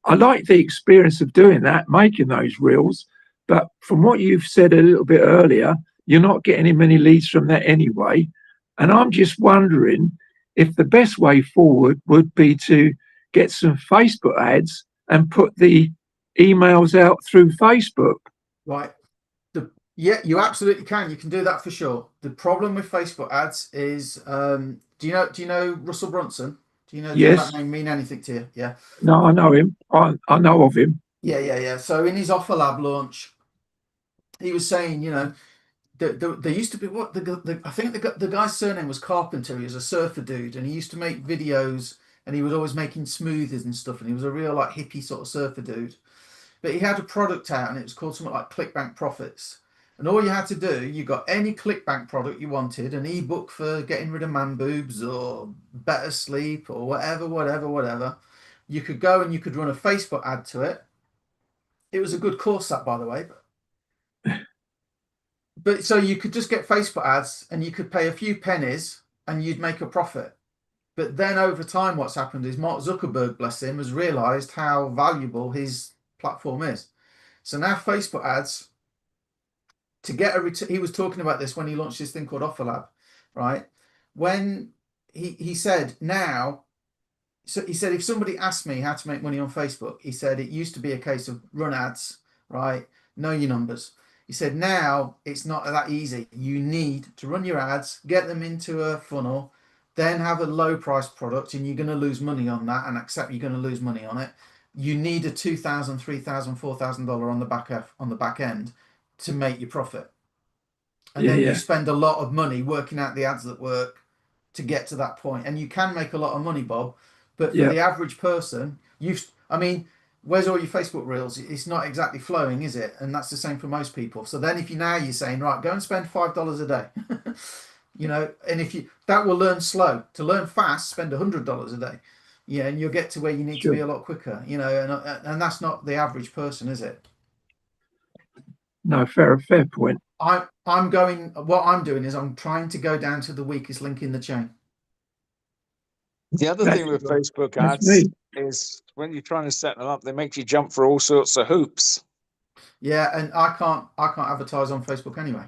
I like the experience of doing that, making those reels. But from what you've said a little bit earlier, you're not getting many leads from that anyway. And I'm just wondering if the best way forward would be to get some Facebook ads and put the emails out through Facebook.
Right. Yeah, you absolutely can. You can do that for sure. The problem with Facebook ads is, do you know Russell Brunson? Do you know
Yes.
that name mean anything to you? Yeah.
No, I know him. I know of him.
Yeah. So in his Offer Lab launch, he was saying, you know, there used to be I think the guy's surname was Carpenter. He was a surfer dude, and he used to make videos, and he was always making smoothies and stuff, and he was a real like hippie sort of surfer dude. But he had a product out, and it was called something like ClickBank Profits. And all you had to do, you got any ClickBank product you wanted, an ebook for getting rid of man boobs or better sleep or whatever. You could go and you could run a Facebook ad to it. It was a good course, that, by the way. But so you could just get Facebook ads and you could pay a few pennies and you'd make a profit. But then over time, what's happened is Mark Zuckerberg, bless him, has realized how valuable his platform is. So now Facebook ads, to get a return, he was talking about this when he launched this thing called OfferLab, right? When he said now, so he said, if somebody asked me how to make money on Facebook, he said it used to be a case of run ads, right? Know your numbers. He said now it's not that easy. You need to run your ads, get them into a funnel, then have a low price product, and you're going to lose money on that and accept you're going to lose money on it. You need a $2,000, $3,000, $4,000 on the back end to make your profit. And then you spend a lot of money working out the ads that work to get to that point. And you can make a lot of money, Bob, but for the average person, where's all your Facebook reels? It's not exactly flowing, is it? And that's the same for most people. So then if you're saying, right, go and spend $5 a day, you know, and that will learn slow. To learn fast, spend $100 a day. Yeah, and you'll get to where you need to be a lot quicker, you know, and that's not the average person, is it?
No, fair point.
What I'm doing is I'm trying to go down to the weakest link in the chain.
The other thing with Facebook ads is when you're trying to set them up, they make you jump for all sorts of hoops.
Yeah, and I can't advertise on Facebook anyway.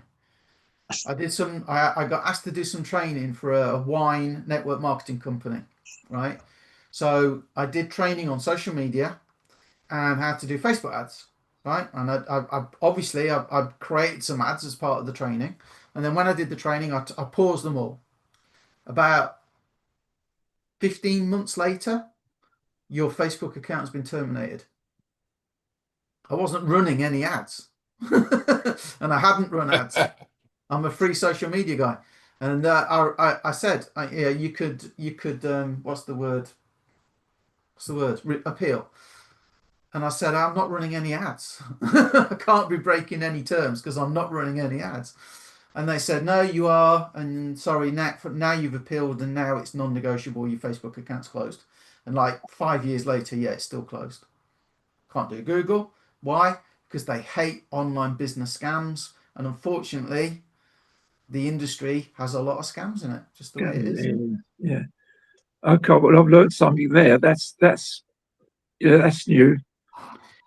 I got asked to do some training for a wine network marketing company, right? So I did training on social media and how to do Facebook ads, right? And I created some ads as part of the training. And then when I did the training, I paused them all. About 15 months later, your Facebook account has been terminated. I wasn't running any ads. And I hadn't run ads. I'm a free social media guy. And I said, yeah, you could, what's the word? Appeal. And I said, I'm not running any ads. I can't be breaking any terms because I'm not running any ads. And they said, no, you are. And sorry, now you've appealed and now it's non-negotiable. Your Facebook account's closed. And like 5 years later, yeah, it's still closed. Can't do Google. Why? Because they hate online business scams. And unfortunately, the industry has a lot of scams in it, just the way it is.
Yeah. Okay, well, I've learned something there. That's new.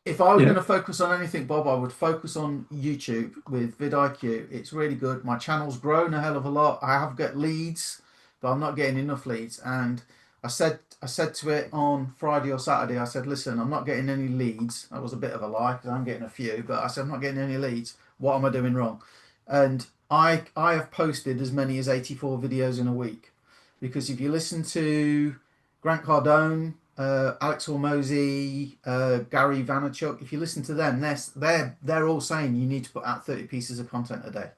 If I was going to focus on anything, Bob, I would focus on YouTube with vidIQ. It's really good. My channel's grown a hell of a lot. I have got leads, but I'm not getting enough leads. And I said to it on Friday or Saturday, I said, listen, I'm not getting any leads. That was a bit of a lie because I'm getting a few, but I said, I'm not getting any leads. What am I doing wrong? And I have posted as many as 84 videos in a week, because if you listen to Grant Cardone, Alex Hormozy, Gary Vaynerchuk, if you listen to them, they're all saying you need to put out 30 pieces of content a day.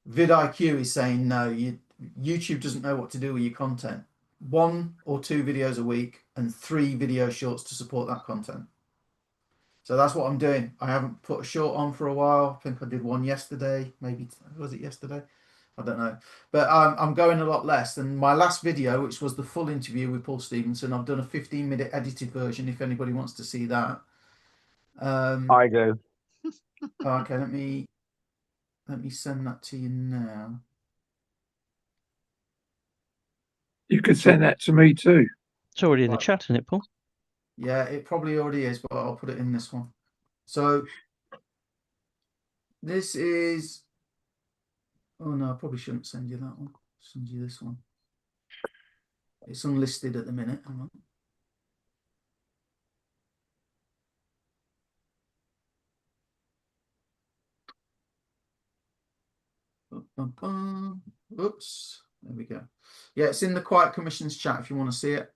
vidIQ is saying no, YouTube doesn't know what to do with your content. 1 or 2 videos a week and 3 video shorts to support that content. So that's what I'm doing. I haven't put a short on for a while. I think I did one yesterday. Maybe, was it yesterday? I don't know. But I'm going a lot less. And my last video, which was the full interview with Paul Stevenson, I've done a 15-minute edited version if anybody wants to see that.
I do.
Okay, let me send that to you now.
You could send that to me too.
It's already in the
Right.
chat, isn't it, Paul?
Yeah, it probably already is, but I'll put it in this one. So this is, oh no, I probably shouldn't send you that one. Send you this one. It's unlisted at the minute. Hang on. Oops, there we go. Yeah, it's in the Quiet Commissions chat if you want to see it.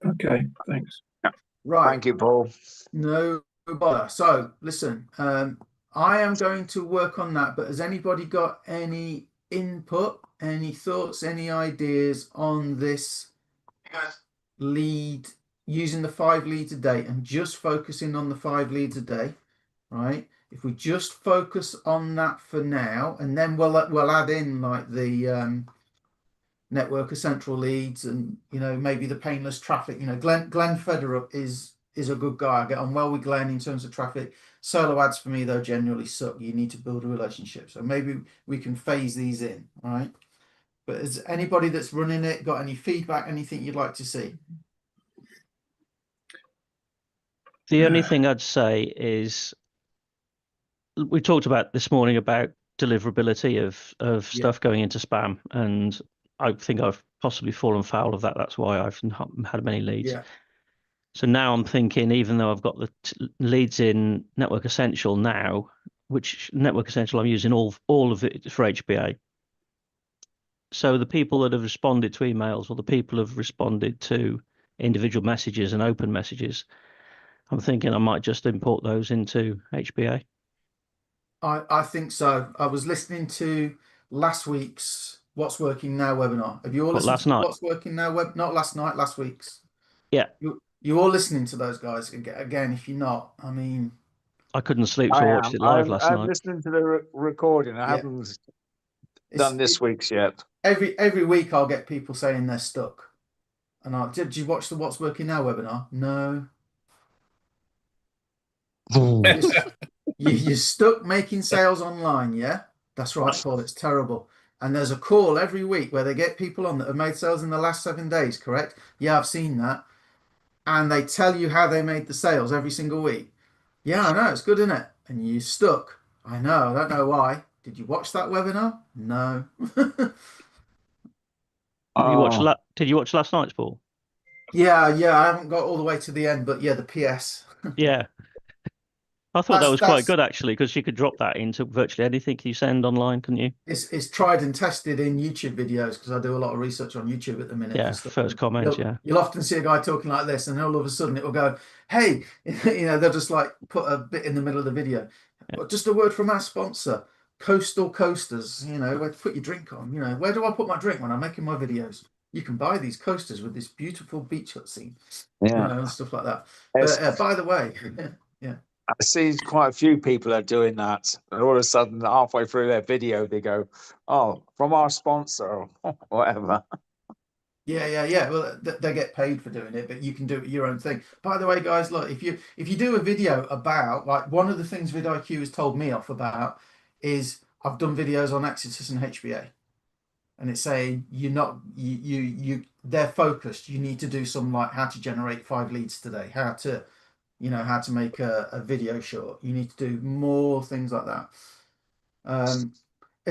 Okay, thanks.
Right.
Thank you, Paul.
No bother. So listen, I am going to work on that, but has anybody got any input, any thoughts, any ideas on this lead, using the 5 leads a day and just focusing on the 5 leads a day, right? If we just focus on that for now, and then we'll add in like the Network Essential leads, and maybe the painless traffic. Glenn Federer is a good guy. I get on well with Glenn in terms of traffic. Solo ads for me though generally suck. You need to build a relationship, so maybe we can phase these in. All right, but has anybody that's running it got any feedback, anything you'd like to see?
The only thing I'd say is we talked about this morning about deliverability of stuff going into spam, and I think I've possibly fallen foul of that. That's why I've not had many leads.
Yeah.
So now I'm thinking, even though I've got the leads in Network Essential now, which Network Essential I'm using all of it for HBA. So the people that have responded to emails, or the people have responded to individual messages and open messages, I'm thinking I might just import those into HBA.
I think so. I was listening to last week's What's Working Now webinar. Have you all listened
last
to
night?
What's Working Now not last night, last week's?
Yeah.
You all listening to those guys again? If you're not, I mean,
I couldn't sleep, so I watched it live last
I'm
night.
listening to the recording. I haven't done this week's yet.
Every week I'll get people saying they're stuck. And did you watch the What's Working Now webinar? No. You're stuck making sales online, yeah? That's right, Paul. It's terrible. And there's a call every week where they get people on that have made sales in the last 7 days, correct? Yeah, I've seen that. And they tell you how they made the sales every single week. Yeah, I know, it's good, isn't it? And you're stuck. I know, I don't know why. Did you watch that webinar? No.
Did you watch last night's, Paul?
Yeah, I haven't got all the way to the end, but yeah, the PS.
Yeah. I thought that
That's
was quite
that's
good actually, because you could drop that into virtually anything you send online, couldn't you?
it's tried and tested in YouTube videos because I do a lot of research on YouTube at the minute for
Yeah,
stuff.
first comment,
You'll,
yeah.
you'll often see a guy talking like this, and all of a sudden it will go, "Hey," they'll just like put a bit in the middle of the video.
Yeah.
But just a word from our sponsor, Coastal Coasters. Where to put your drink on. Where do I put my drink when I'm making my videos? You can buy these coasters with this beautiful beach hut scene,
Yeah.
and stuff like that.
Yes.
But by the way, yeah.
I see quite a few people are doing that. And all of a sudden, halfway through their video, they go, "Oh, from our sponsor," or whatever.
Yeah. Well, they get paid for doing it, but you can do it your own thing. By the way, guys, look, if you do a video about, like, one of the things vidIQ has told me off about is I've done videos on Exodus and HBA, and it's saying you're not they're focused. You need to do some, like, how to generate 5 leads today, how to make a video short. You need to do more things like that.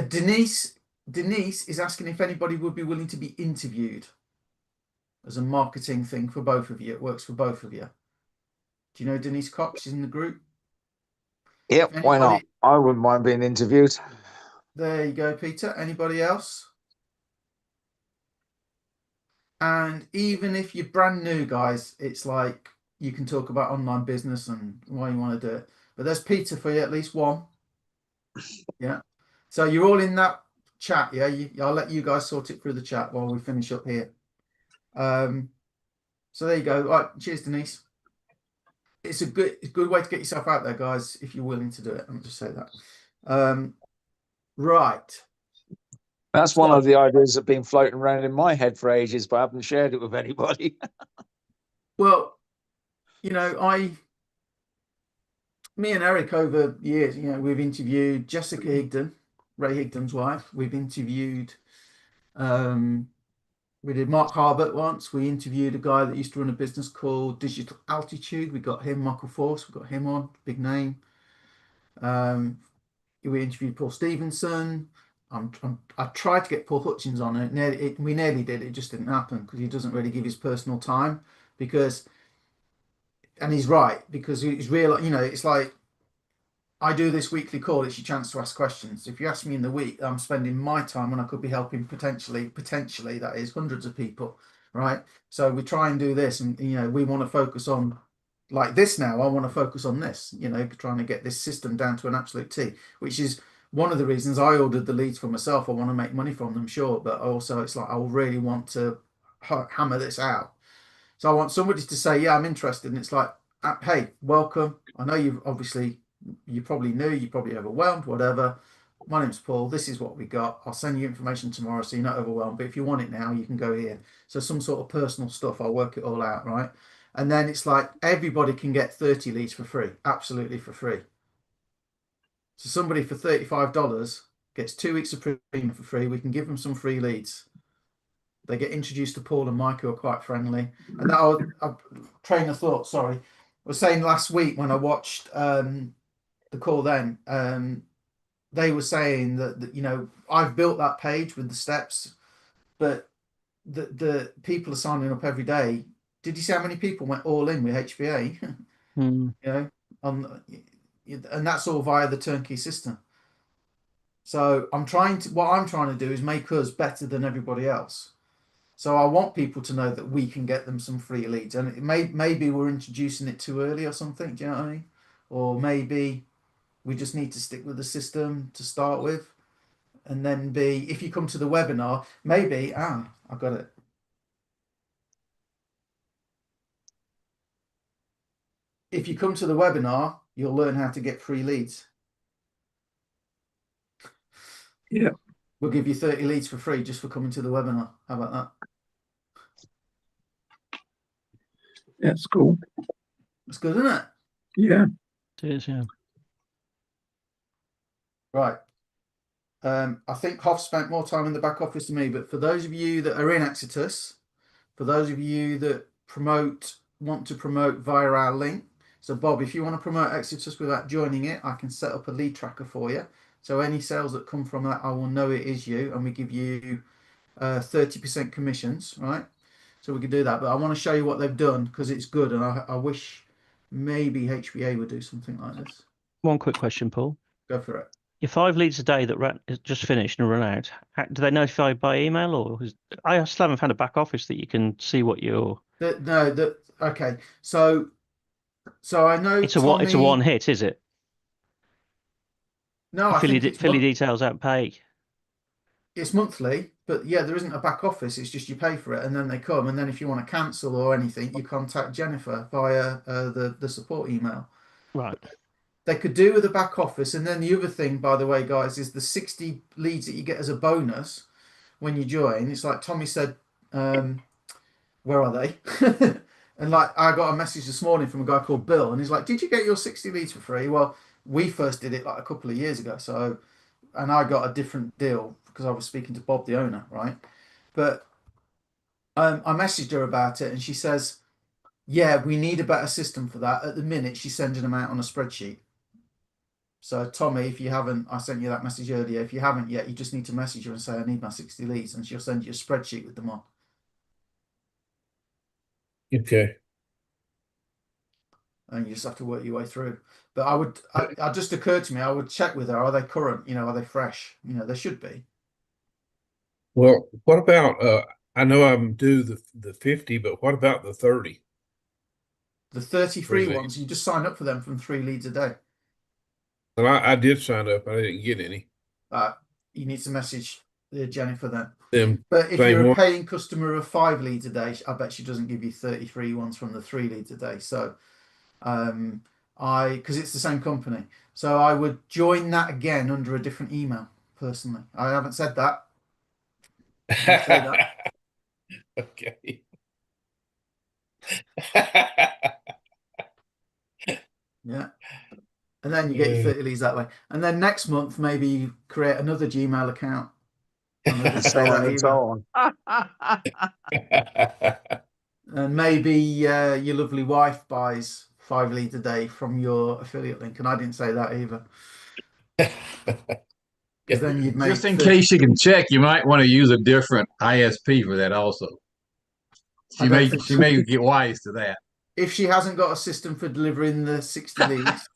Denise is asking if anybody would be willing to be interviewed as a marketing thing for both of you. It works for both of you. Do you know Denise Cox? She's in the group.
Yep, why not? I wouldn't mind being interviewed.
There you go, Peter. Anybody else? And even if you're brand new, guys, it's like you can talk about online business and why you want to do it. But there's Peter for you, at least one. Yeah. So you're all in that chat, yeah? I'll let you guys sort it through the chat while we finish up here. So there you go. All right, cheers, Denise. It's a good way to get yourself out there, guys, if you're willing to do it. I'll just say that. Right.
That's one of the ideas that have been floating around in my head for ages, but I haven't shared it with anybody.
Well, me and Eric over years, we've interviewed Jessica Higdon, Ray Higdon's wife. We've interviewed, we did Mark Harbert once. We interviewed a guy that used to run a business called Digital Altitude. We got him, Michael Force. We got him on, big name. We interviewed Paul Stevenson. I tried to get Paul Hutchins on it. We nearly did. It just didn't happen because he doesn't really give his personal time. And he's right, because he's real. It's like, I do this weekly call. It's your chance to ask questions. If you ask me in the week, I'm spending my time when I could be helping potentially that is hundreds of people, right? So we try and do this, and we want to focus on, like this now. I want to focus on this, trying to get this system down to an absolute T, which is one of the reasons I ordered the leads for myself. I want to make money from them, sure, but also it's like I really want to hammer this out. So I want somebody to say, yeah, I'm interested, and it's like, hey, welcome. I know you probably knew, you're probably overwhelmed, whatever. My name's Paul. This is what we got. I'll send you information tomorrow so you're not overwhelmed. But if you want it now, you can go here. So some sort of personal stuff, I'll work it all out, right? And then it's like everybody can get 30 leads for free, absolutely for free. So somebody for $35 gets 2 weeks of premium for free. We can give them some free leads. They get introduced to Paul and Mike, who are quite friendly. And that train of thought, sorry. I was saying last week when I watched the call then, they were saying that I've built that page with the steps, but the people are signing up every day. Did you see how many people went all in with HBA? And that's all via the turnkey system. So what I'm trying to do is make us better than everybody else. So I want people to know that we can get them some free leads, and maybe we're introducing it too early or something. Do you know what I mean? Or maybe we just need to stick with the system to start with, and then if you come to the webinar, maybe I got it. If you come to the webinar, you'll learn how to get free leads.
Yeah.
We'll give you 30 leads for free just for coming to the webinar. How about that?
That's cool.
That's good, isn't it?
Yeah.
It is, yeah.
Right. I think Hoff spent more time in the back office than me, but for those of you that are in Exodus, for those of you that want to promote via our link. So Bob, if you want to promote Exodus without joining it, I can set up a lead tracker for you. So any sales that come from that, I will know it is you, and we give you 30% commissions, right? so we could do that. But I want to show you what they've done because it's good, and I wish maybe HBA would do something like this.
One quick question, Paul.
Go for it.
Your 5 leads a day that is just finished and run out, do they notify by email, or I still haven't found a back office that you can see what your...
Okay. So I know
it's a one hit, is it?
No, I
fill
think
your details out, pay.
It's monthly, but yeah, there isn't a back office. It's just you pay for it and then they come. And then if you want to cancel or anything, you contact Jennifer via the support email.
Right.
They could do with a back office. And then the other thing, by the way, guys, is the 60 leads that you get as a bonus when you join. It's like Tommy said, where are they? And like I got a message this morning from a guy called Bill, and he's like, "Did you get your 60 leads for free?" Well, we first did it like a couple of years ago. So, and I got a different deal because I was speaking to Bob, the owner, right? But I messaged her about it, and she says, "Yeah, we need a better system for that." At the minute, she's sending them out on a spreadsheet. So, Tommy, if you haven't, I sent you that message earlier. If you haven't yet, you just need to message her and say, "I need my 60 leads," and she'll send you a spreadsheet with them on.
Okay.
And you just have to work your way through. But it just occurred to me, I would check with her. Are they current? Are they fresh? They should be.
Well, what about, I know I'm due the 50, but what about the 30?
The 33 ones, you just sign up for them from 3 leads a day.
Well, I did sign up. I didn't get any.
You need to message Jennifer then.
Them
But if you're a paying customer of 5 leads a day, I bet she doesn't give you 33 ones from the 3 leads a day. So because it's the same company. So I would join that again under a different email personally. I haven't said that.
Okay.
Yeah. And then you get your 30 leads that way. And then next month, maybe you create another Gmail account. And maybe your lovely wife buys 5 leads a day from your affiliate link. And I didn't say that either. Then you'd make
just in case you can check, you might want to use a different ISP for that also. She may get wise to that.
If she hasn't got a system for delivering the 60 leads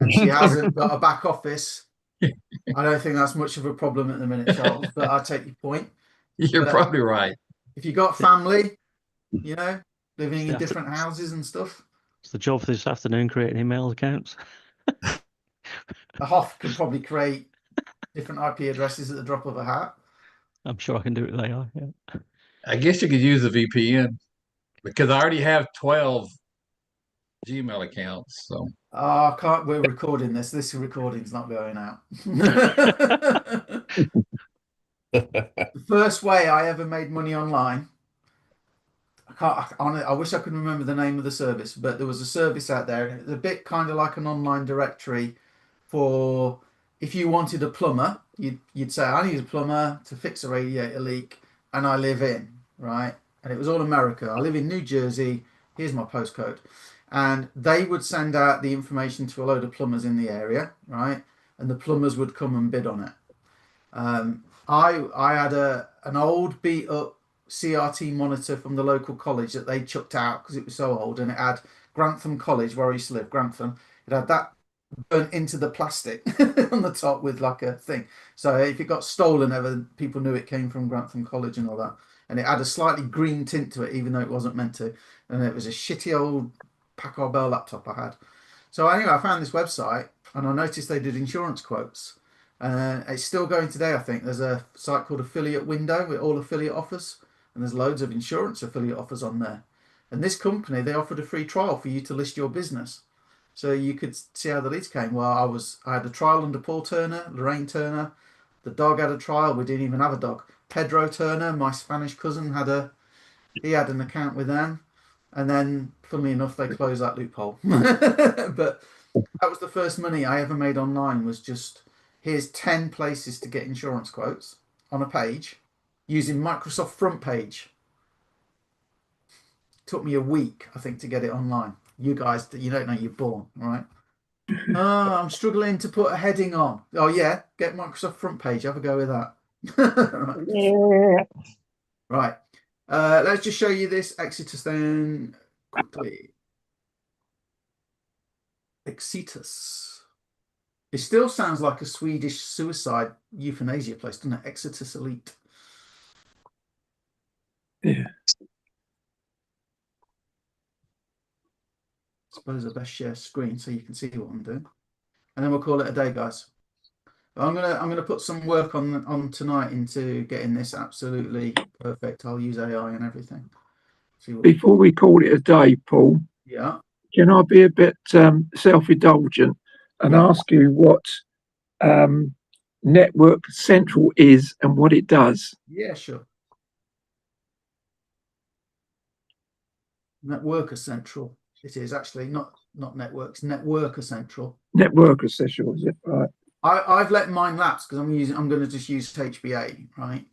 and she hasn't got a back office, I don't think that's much of a problem at the minute, Charles, but I take your point.
You're probably right.
If you got family, living in different houses and stuff.
It's the job for this afternoon, creating email accounts.
A Hoff can probably create different IP addresses at the drop of a hat.
I'm sure I can do it with AI. Yeah.
I guess you could use a VPN because I already have 12 Gmail accounts. So
I can't. We're recording this. This recording's not going out. The first way I ever made money online. I wish I could remember the name of the service, but there was a service out there, and it was a bit kind of like an online directory for if you wanted a plumber, you'd say, "I need a plumber to fix a radiator leak, and I live in," right? And it was all America. I live in New Jersey. Here's my postcode. And they would send out the information to a load of plumbers in the area, right? And the plumbers would come and bid on it. I had an old beat up CRT monitor from the local college that they chucked out because it was so old, and it had Grantham College, where I used to live, Grantham. It had that burnt into the plastic on the top with like a thing. So if it got stolen ever, people knew it came from Grantham College and all that. And it had a slightly green tint to it, even though it wasn't meant to. And it was a shitty old Packard Bell laptop I had. So anyway, I found this website and I noticed they did insurance quotes. It's still going today, I think. There's a site called Affiliate Window with all affiliate offers. And there's loads of insurance affiliate offers on there. And this company, they offered a free trial for you to list your business. So you could see how the leads came. Well, I had a trial under Paul Turner, Lorraine Turner. The dog had a trial. We didn't even have a dog. Pedro Turner, my Spanish cousin, had an account with them. And then, funnily enough, they closed that loophole. But that was the first money I ever made online, was just, here's 10 places to get insurance quotes on a page using Microsoft Front Page. Took me a week, I think, to get it online. You guys, you don't know you're born, right? Oh, I'm struggling to put a heading on. Oh, yeah, get Microsoft Front Page. Have a go with that. Right. Let's just show you this Exitus then quickly. Exitus. It still sounds like a Swedish suicide euthanasia place, doesn't it? Exitus Elite.
Yeah.
Suppose I best share screen so you can see what I'm doing, and then we'll call it a day, guys. I'm gonna put some work on tonight into getting this absolutely perfect. I'll use AI and everything. See what
Before we call it a day, Paul,
yeah.
can I be a bit self-indulgent and ask you what Network Central is and what it does?
Yeah, sure. Networker Central. It is actually not networks. Networker Central.
Network Essential, is it? Right.
I've let mine lapse because I'm going to just use HBA, right?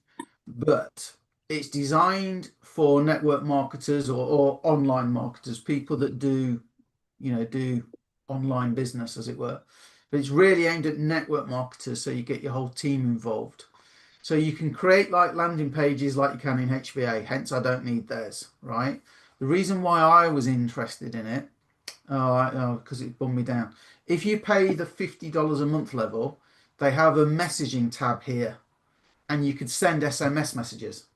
But it's designed for network marketers or online marketers, people that do online business, as it were. But it's really aimed at network marketers, so you get your whole team involved. So you can create like landing pages like you can in HBA, hence I don't need theirs, right? The reason why I was interested in it, because it bummed me down. If you pay the $50 a month level, they have a messaging tab here, and you could send SMS messages.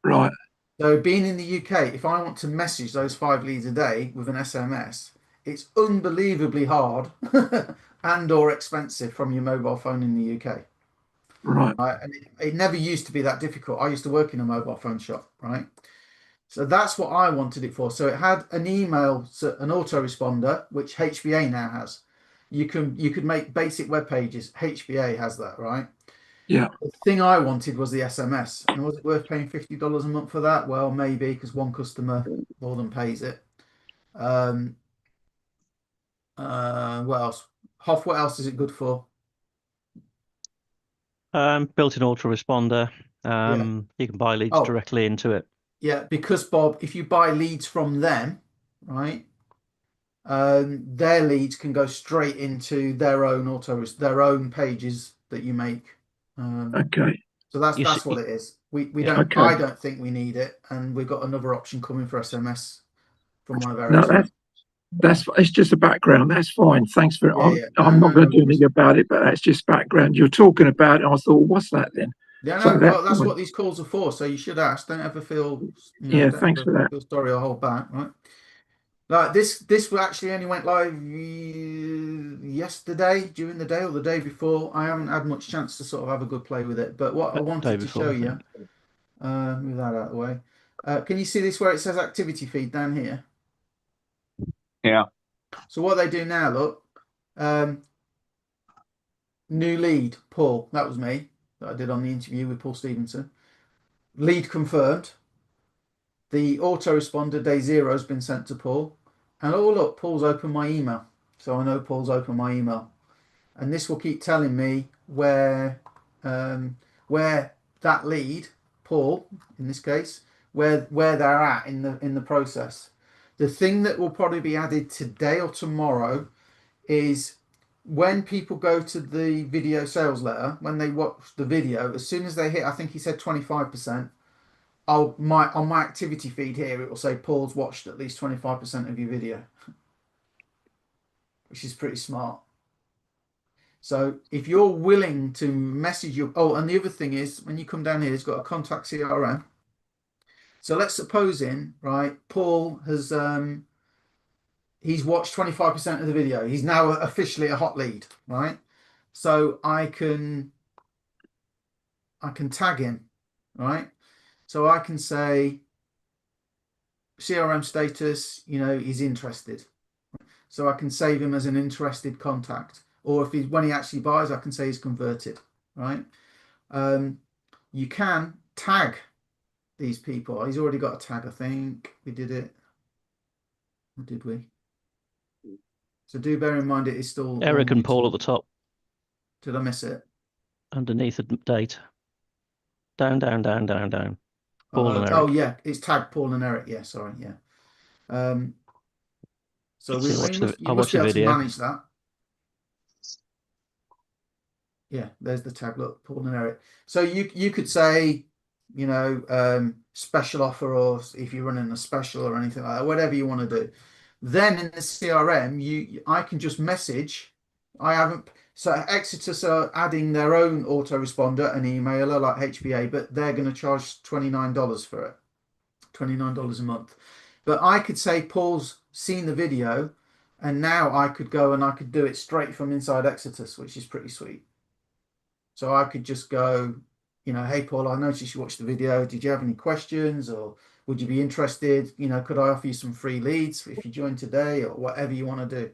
Right.
So being in the UK, if I want to message those 5 leads a day with an SMS, it's unbelievably hard and or expensive from your mobile phone in the UK.
Right.
And it never used to be that difficult. I used to work in a mobile phone shop, right? So that's what I wanted it for. So it had an email, an autoresponder, which HBA now has. You could make basic web pages. HBA has that, right?
Yeah.
The thing I wanted was the SMS. And was it worth paying $50 a month for that? Well, maybe, because one customer more than pays it. What else? Hoff, what else is it good for?
Built-in autoresponder. You can buy leads directly into it.
Yeah, because Bob, if you buy leads from them, right, their leads can go straight into their own pages that you make.
Okay.
So that's what it is. We don't. Okay. I don't think we need it, and we've got another option coming for SMS from one of our experts.
It's just a background. That's fine. Thanks for it.
Yeah,
I'm not going to do anything about it, but that's just background. You're talking about it. I thought, what's that then?
Yeah, no, well, that's what these calls are for. So you should ask. Don't ever feel.
Thanks for that.
Feel sorry or hold back, right? Like this actually only went live yesterday, during the day or the day before. I haven't had much chance to sort of have a good play with it. But what I wanted to show you, move that out of the way. Can you see this where it says activity feed down here?
Yeah.
So what they do now, look, new lead, Paul. That was me that I did on the interview with Paul Stevenson. Lead confirmed. The autoresponder day 0 has been sent to Paul. And oh, look, Paul's opened my email. So I know Paul's opened my email. And this will keep telling me where that lead, Paul, in this case, where they're at in the process. The thing that will probably be added today or tomorrow is when people go to the video sales letter, when they watch the video, as soon as they hit, I think he said 25%, on my activity feed here, it will say Paul's watched at least 25% of your video, which is pretty smart. So if you're willing to message your, and the other thing is, when you come down here, it's got a contact CRM. So let's suppose right, Paul has, he's watched 25% of the video. He's now officially a hot lead, right? So I can tag him, right? So I can say CRM status, he's interested. So I can save him as an interested contact. Or if when he actually buys, I can say he's converted, right? You can tag these people. He's already got a tag, I think. We did it. Or did we? So do bear in mind it is still
Eric and Paul at the top.
Did I miss it?
Underneath the date. Down. Paul and Eric.
Oh yeah, it's tagged Paul and Eric. Yeah, sorry. Yeah. So you must be able to manage that. Yeah, there's the tag. Look, Paul and Eric. So you could say special offer, or if you're running a special or anything like that, whatever you want to do. Then in the CRM, I can just message. So Exitus are adding their own autoresponder and emailer like HBA, but they're going to charge $29 for it, $29 a month. But I could say Paul's seen the video, and now I could go and I could do it straight from inside Exitus, which is pretty sweet. So I could just go, hey Paul, I noticed you watched the video. Did you have any questions, or would you be interested? Could I offer you some free leads if you join today, or whatever you want to do?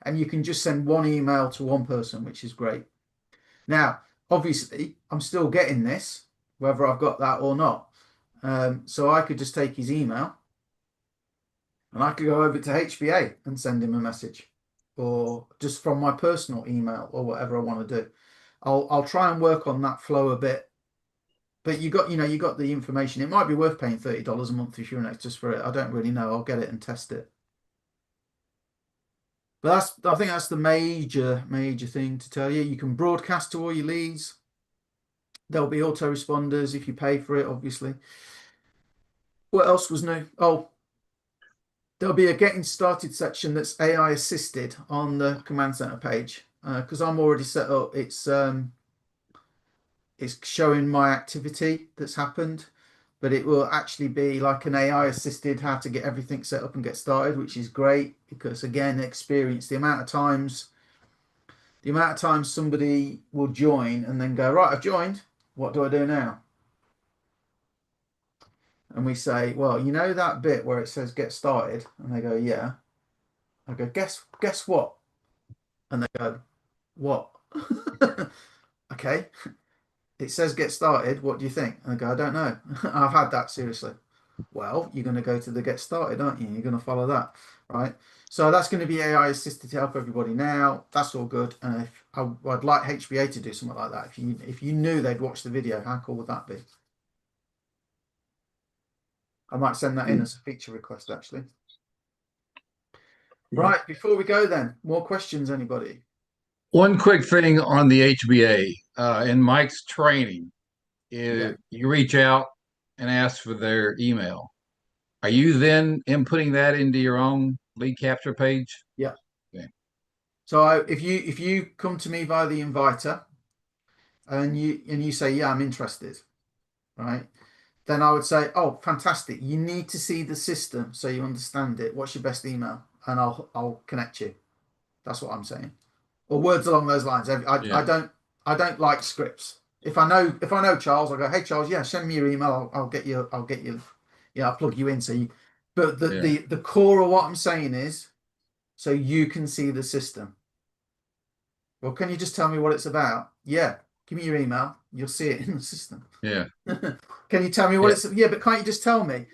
And you can just send one email to one person, which is great. Now, obviously, I'm still getting this, whether I've got that or not. So I could just take his email, and I could go over to HBA and send him a message, or just from my personal email, or whatever I want to do. I'll try and work on that flow a bit. But you got the information. It might be worth paying $30 a month if you're an Exitus for it. I don't really know. I'll get it and test it. But I think that's the major thing to tell you. You can broadcast to all your leads. There'll be autoresponders if you pay for it, obviously. What else was new? Oh, there'll be a getting started section that's AI assisted on the command center page. Because I'm already set up. It's showing my activity that's happened, but it will actually be like an AI assisted how to get everything set up and get started, which is great because, again, experience, the amount of times somebody will join and then go, right, I've joined, what do I do now? And we say, well, that bit where it says get started, and they go, yeah. I go, guess what? And they go, what? Okay. It says get started. What do you think? And I go, I don't know. I've had that, seriously. Well, you're going to go to the get started, aren't you? You're going to follow that, right? So that's going to be AI assisted to help everybody now. That's all good. And I'd like HBA to do something like that. If you knew they'd watch the video, how cool would that be? I might send that in as a feature request, actually.
Yeah.
Right, before we go then, more questions, anybody?
One quick thing on the HBA, in Mike's training, you reach out and ask for their email. Are you then inputting that into your own lead capture page?
Yeah.
Okay.
So if you come to me via the inviter and you say, yeah, I'm interested, right? Then I would say, oh, fantastic. You need to see the system so you understand it. What's your best email? And I'll connect you. That's what I'm saying. Or words along those lines. I don't like scripts. If I know Charles, I'll go, hey Charles, yeah, send me your email. I'll get you. I'll plug you in. But the core of what I'm saying is, so you can see the system. Well, can you just tell me what it's about? Yeah, give me your email. You'll see it in the system.
Yeah.
Can you tell me what it's? Yeah, but can't you just tell me?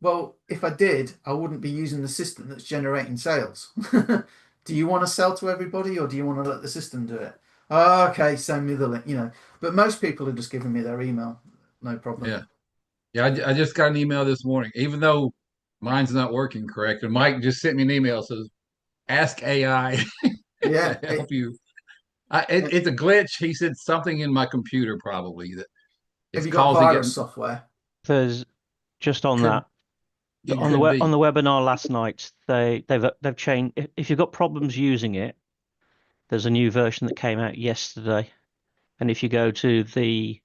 Well, if I did, I wouldn't be using the system that's generating sales. Do you want to sell to everybody, or do you want to let the system do it? Oh, okay, send me the link. But most people are just giving me their email. No problem.
Yeah. I just got an email this morning, even though mine's not working correct. And Mike just sent me an email that says, "Ask AI
Yeah,
to help you." It's a glitch. He said something in my computer probably that.
Have you got virus software?
There's just on that. On the webinar last night, they've changed. If you've got problems using it, there's a new version that came out yesterday, and if you go to the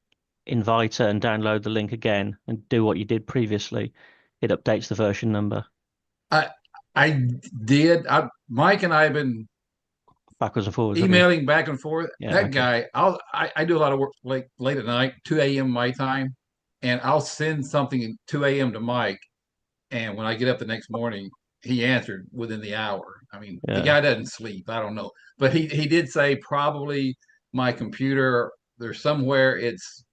inviter and download the link again and do what you did previously, it updates the version number.
I did. Mike and I have been
backwards and forwards,
emailing back and forth.
Yeah,
that guy, I do a lot of work late at night, 2 a.m. my time, and I'll send something at 2 a.m. to Mike. And when I get up the next morning, he answered within the hour. I mean, the guy doesn't sleep. I don't know. But he did say probably my computer, there's somewhere it's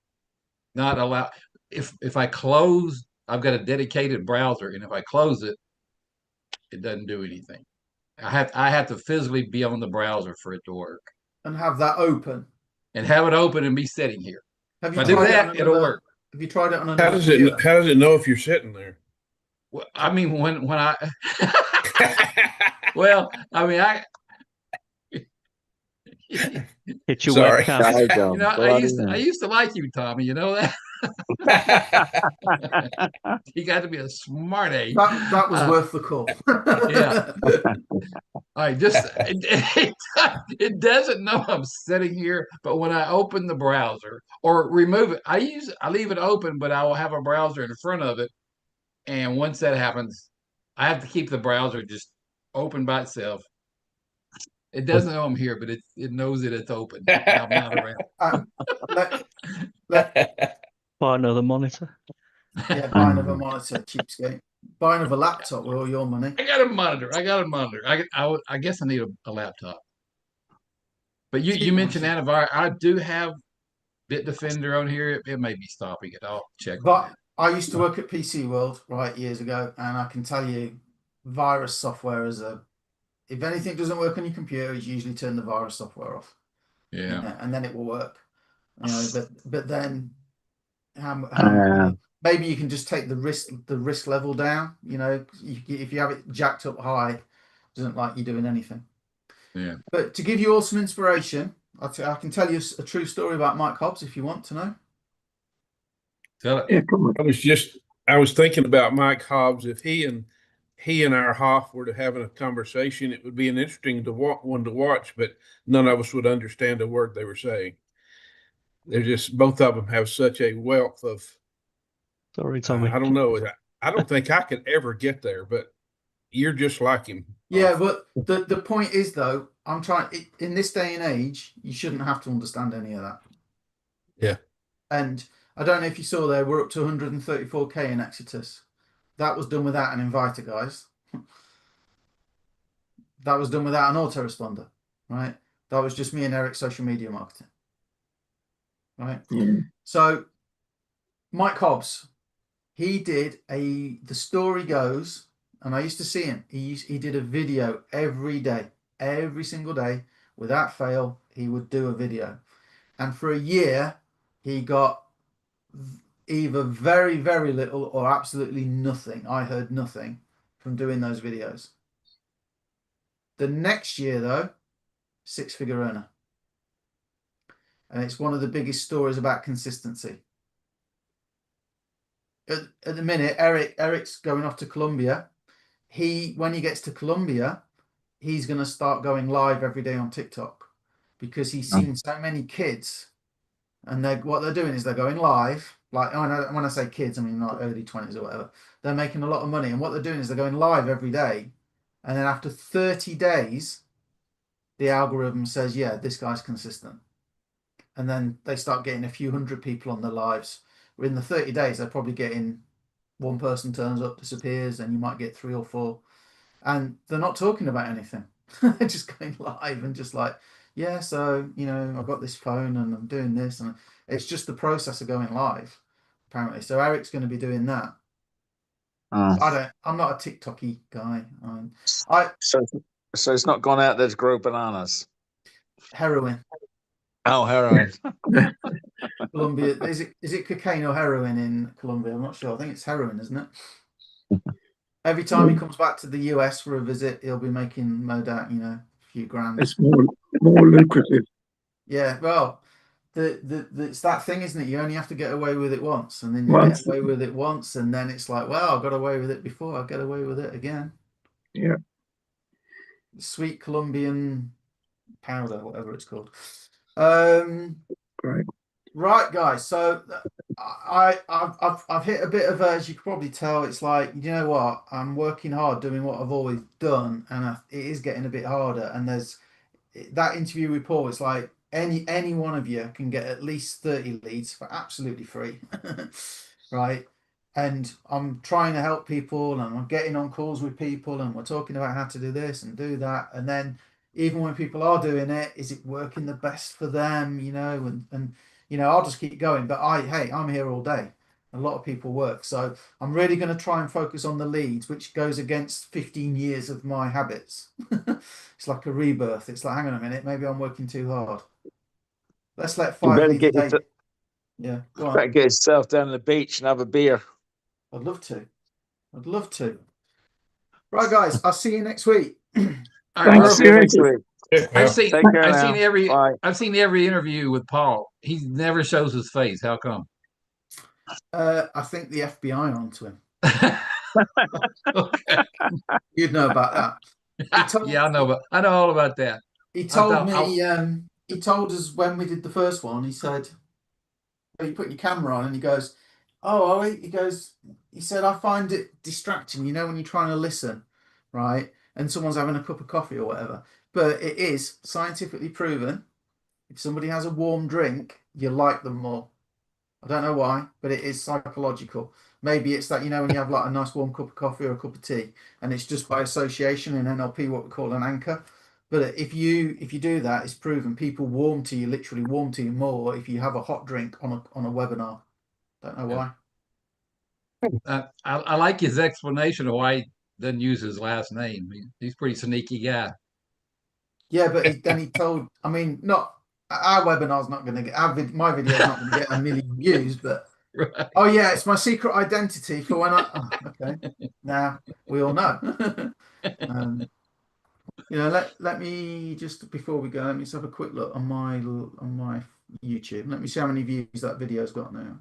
not allowed. If I close, I've got a dedicated browser. And if I close it, it doesn't do anything. I have to physically be on the browser for it to work.
And have that open.
And have it open and be sitting here.
Have you
if I do that, it'll work.
Have you tried it on
How does it know if you're sitting there?
Well, I mean, when I, well, I mean,
it's your webcam.
I used to like you, Tommy. You know that. You got to be a smart A.
That was worth the call.
Yeah. I just it doesn't know I'm sitting here, but when I open the browser or remove it, I leave it open, but I will have a browser in front of it. And once that happens, I have to keep the browser just open by itself. It doesn't know I'm here, but it knows that it's open. I'm not around.
Buy another monitor.
Yeah, buy another monitor, cheapskate. Buy another laptop with all your money.
I got a monitor. I guess I need a laptop. But you mentioned antivirus. I do have Bitdefender on here. It may be stopping it. I'll check.
But I used to work at PC World years ago, and I can tell you, virus software is if anything doesn't work on your computer, you usually turn the virus software off.
Yeah.
And then it will work. But then maybe you can just take the risk level down. If you have it jacked up high, it doesn't like you doing anything.
Yeah.
But to give you all some inspiration, I can tell you a true story about Mike Hobbs if you want to know.
Tell it.
Yeah, come on.
I was thinking about Mike Hobbs. If he and our Hoff were to having a conversation, it would be an interesting one to watch, but none of us would understand a word they were saying. They're just, both of them have such a wealth of.
Sorry, Tommy.
I don't know. I don't think I could ever get there, but you're just like him.
Yeah, but the point is, though, I'm trying in this day and age, you shouldn't have to understand any of that.
Yeah.
And I don't know if you saw there, we're up to 134K in Exodus. That was done without an inviter, guys. That was done without an autoresponder, right? That was just me and Eric's social media marketing, right?
Yeah.
So Mike Hobbs, he did the story goes, and I used to see him. He did a video every day, every single day, without fail. He would do a video, and for a year, he got either very, very little or absolutely nothing. I heard nothing from doing those videos. The next year, though, 6-figure earner, and it's one of the biggest stories about consistency. At the minute, Eric's going off to Colombia. When he gets to Colombia, he's going to start going live every day on TikTok because he's seen so many kids, and what they're doing is they're going live. Like when I say kids, I mean not early 20s or whatever. They're making a lot of money, and what they're doing is they're going live every day, and then after 30 days, the algorithm says, yeah, this guy's consistent, and then they start getting a few hundred people on their lives. In the 30 days, they're probably getting one person turns up, disappears, and you might get 3 or 4. And they're not talking about anything. They're just going live and just like, yeah, so, I've got this phone and I'm doing this. And it's just the process of going live, apparently. So Eric's going to be doing that. I'm not a TikTok-y guy.
So it's not gone out there to grow bananas.
Heroin.
Oh, heroin.
Colombia. Is it cocaine or heroin in Colombia? I'm not sure. I think it's heroin, isn't it? Every time he comes back to the US for a visit, he'll be making no doubt, a few grand.
It's more lucrative.
Yeah, well, it's that thing, isn't it? You only have to get away with it once, and then you get away with it once, and then it's like, well, I got away with it before, I'll get away with it again.
Yeah.
Sweet Colombian powder, whatever it's called.
Great.
Right, guys. So I've hit a bit of as you can probably tell. It's like, you know what? I'm working hard doing what I've always done, and it is getting a bit harder. And there's that interview with Paul. It's like any one of you can get at least 30 leads for absolutely free, right? And I'm trying to help people, and I'm getting on calls with people, and we're talking about how to do this and do that, and then even when people are doing it, is it working the best for them? And I'll just keep going. But I'm here all day. A lot of people work. So I'm really going to try and focus on the leads, which goes against 15 years of my habits. It's like a rebirth. It's like, hang on a minute, maybe I'm working too hard. Let's let 5 leads a day. Yeah, go on.
Better get yourself down to the beach and have a beer.
I'd love to. Right, guys, I'll see you next week.
Thanks,
I've seen every interview with Paul. He never shows his face. How come?
I think the FBI are onto him.
Okay.
You'd know about that. told-
Yeah, I know all about that.
He told
thought-
me, he told us when we did the first one, he said, "Oh, you put your camera on," and he goes, "Oh, Ollie," he said, "I find it distracting, you know, when you're trying to listen, right? And someone's having a cup of coffee or whatever. But it is scientifically proven. If somebody has a warm drink, you like them more. I don't know why, but it is psychological. Maybe it's that, you know, when you have like a nice warm cup of coffee or a cup of tea, and it's just by association in NLP, what we call an anchor. But if you do that, it's proven people literally warm to you more if you have a hot drink on a webinar. Don't know why.
I like his explanation of why he doesn't use his last name. He's a pretty sneaky guy.
Yeah, but then he told, I mean, not our webinar's not going to get my video's not going to get 1 million views, but
Right.
oh yeah, it's my secret identity for when okay. Now we all know. You know, let me just before we go, let me just have a quick look on my YouTube. Let me see how many views that video's got now.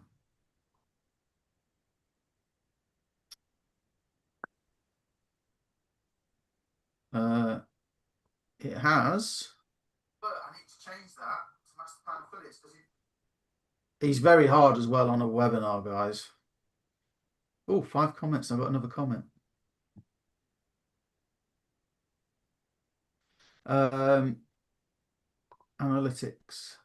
It has. But I need to change that to Master Phillips because he's very hard as well on a webinar, guys. Oh, 5 comments. I've got another comment. Analytics.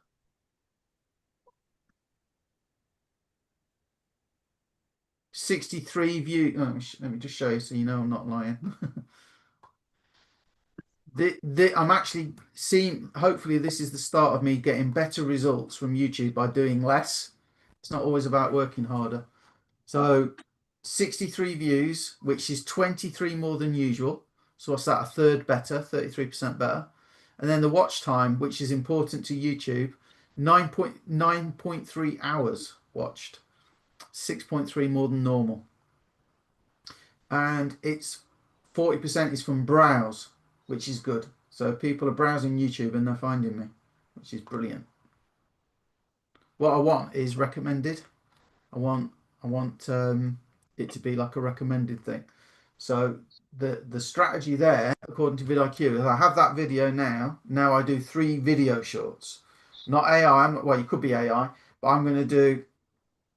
$63 views. Oh, let me just show you so you know I'm not lying. I'm actually seeing, hopefully this is the start of me getting better results from YouTube by doing less. It's not always about working harder. So 63 views, which is 23 more than usual. So what's that? A third better, 33% better. And then the watch time, which is important to YouTube, 9.3 hours watched, 6.3 more than normal. And it's 40% is from browse, which is good. So people are browsing YouTube and they're finding me, which is brilliant. What I want is recommended. I want it to be like a recommended thing. So the strategy there, according to vidIQ, is I have that video now. Now I do 3 video shorts, not AI. Well, you could be AI, but I'm going to do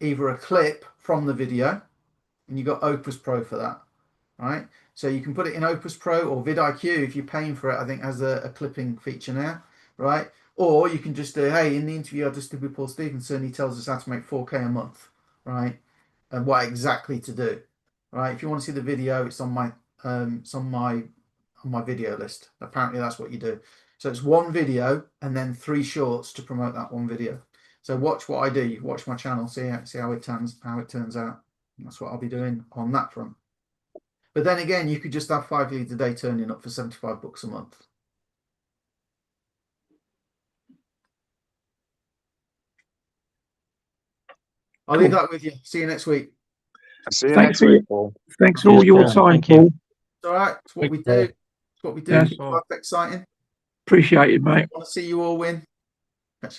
either a clip from the video, and you got Opus Pro for that, right? So you can put it in Opus Pro or vidIQ if you're paying for it. I think has a clipping feature now, right? Or you can just do, hey, in the interview I just did with Paul Stevenson, he tells us how to make 4K a month, right? And what exactly to do, right? If you want to see the video, it's on my video list. Apparently that's what you do. So it's 1 video and then 3 shorts to promote that 1 video. So watch what I do. You watch my channel, see how it turns out. And that's what I'll be doing on that front. But then again, you could just have 5 leads a day turning up for $75 a month. I'll leave that with you. See you next week.
See you
Thanks
next week, Paul.
Thanks for all your
Cheers,
time,
thank you.
Paul.
It's all right. It's what we do.
Paul.
It's what we do.
Yes.
Keep life exciting.
Appreciate it, mate.
I want to see you all win. Catch you later.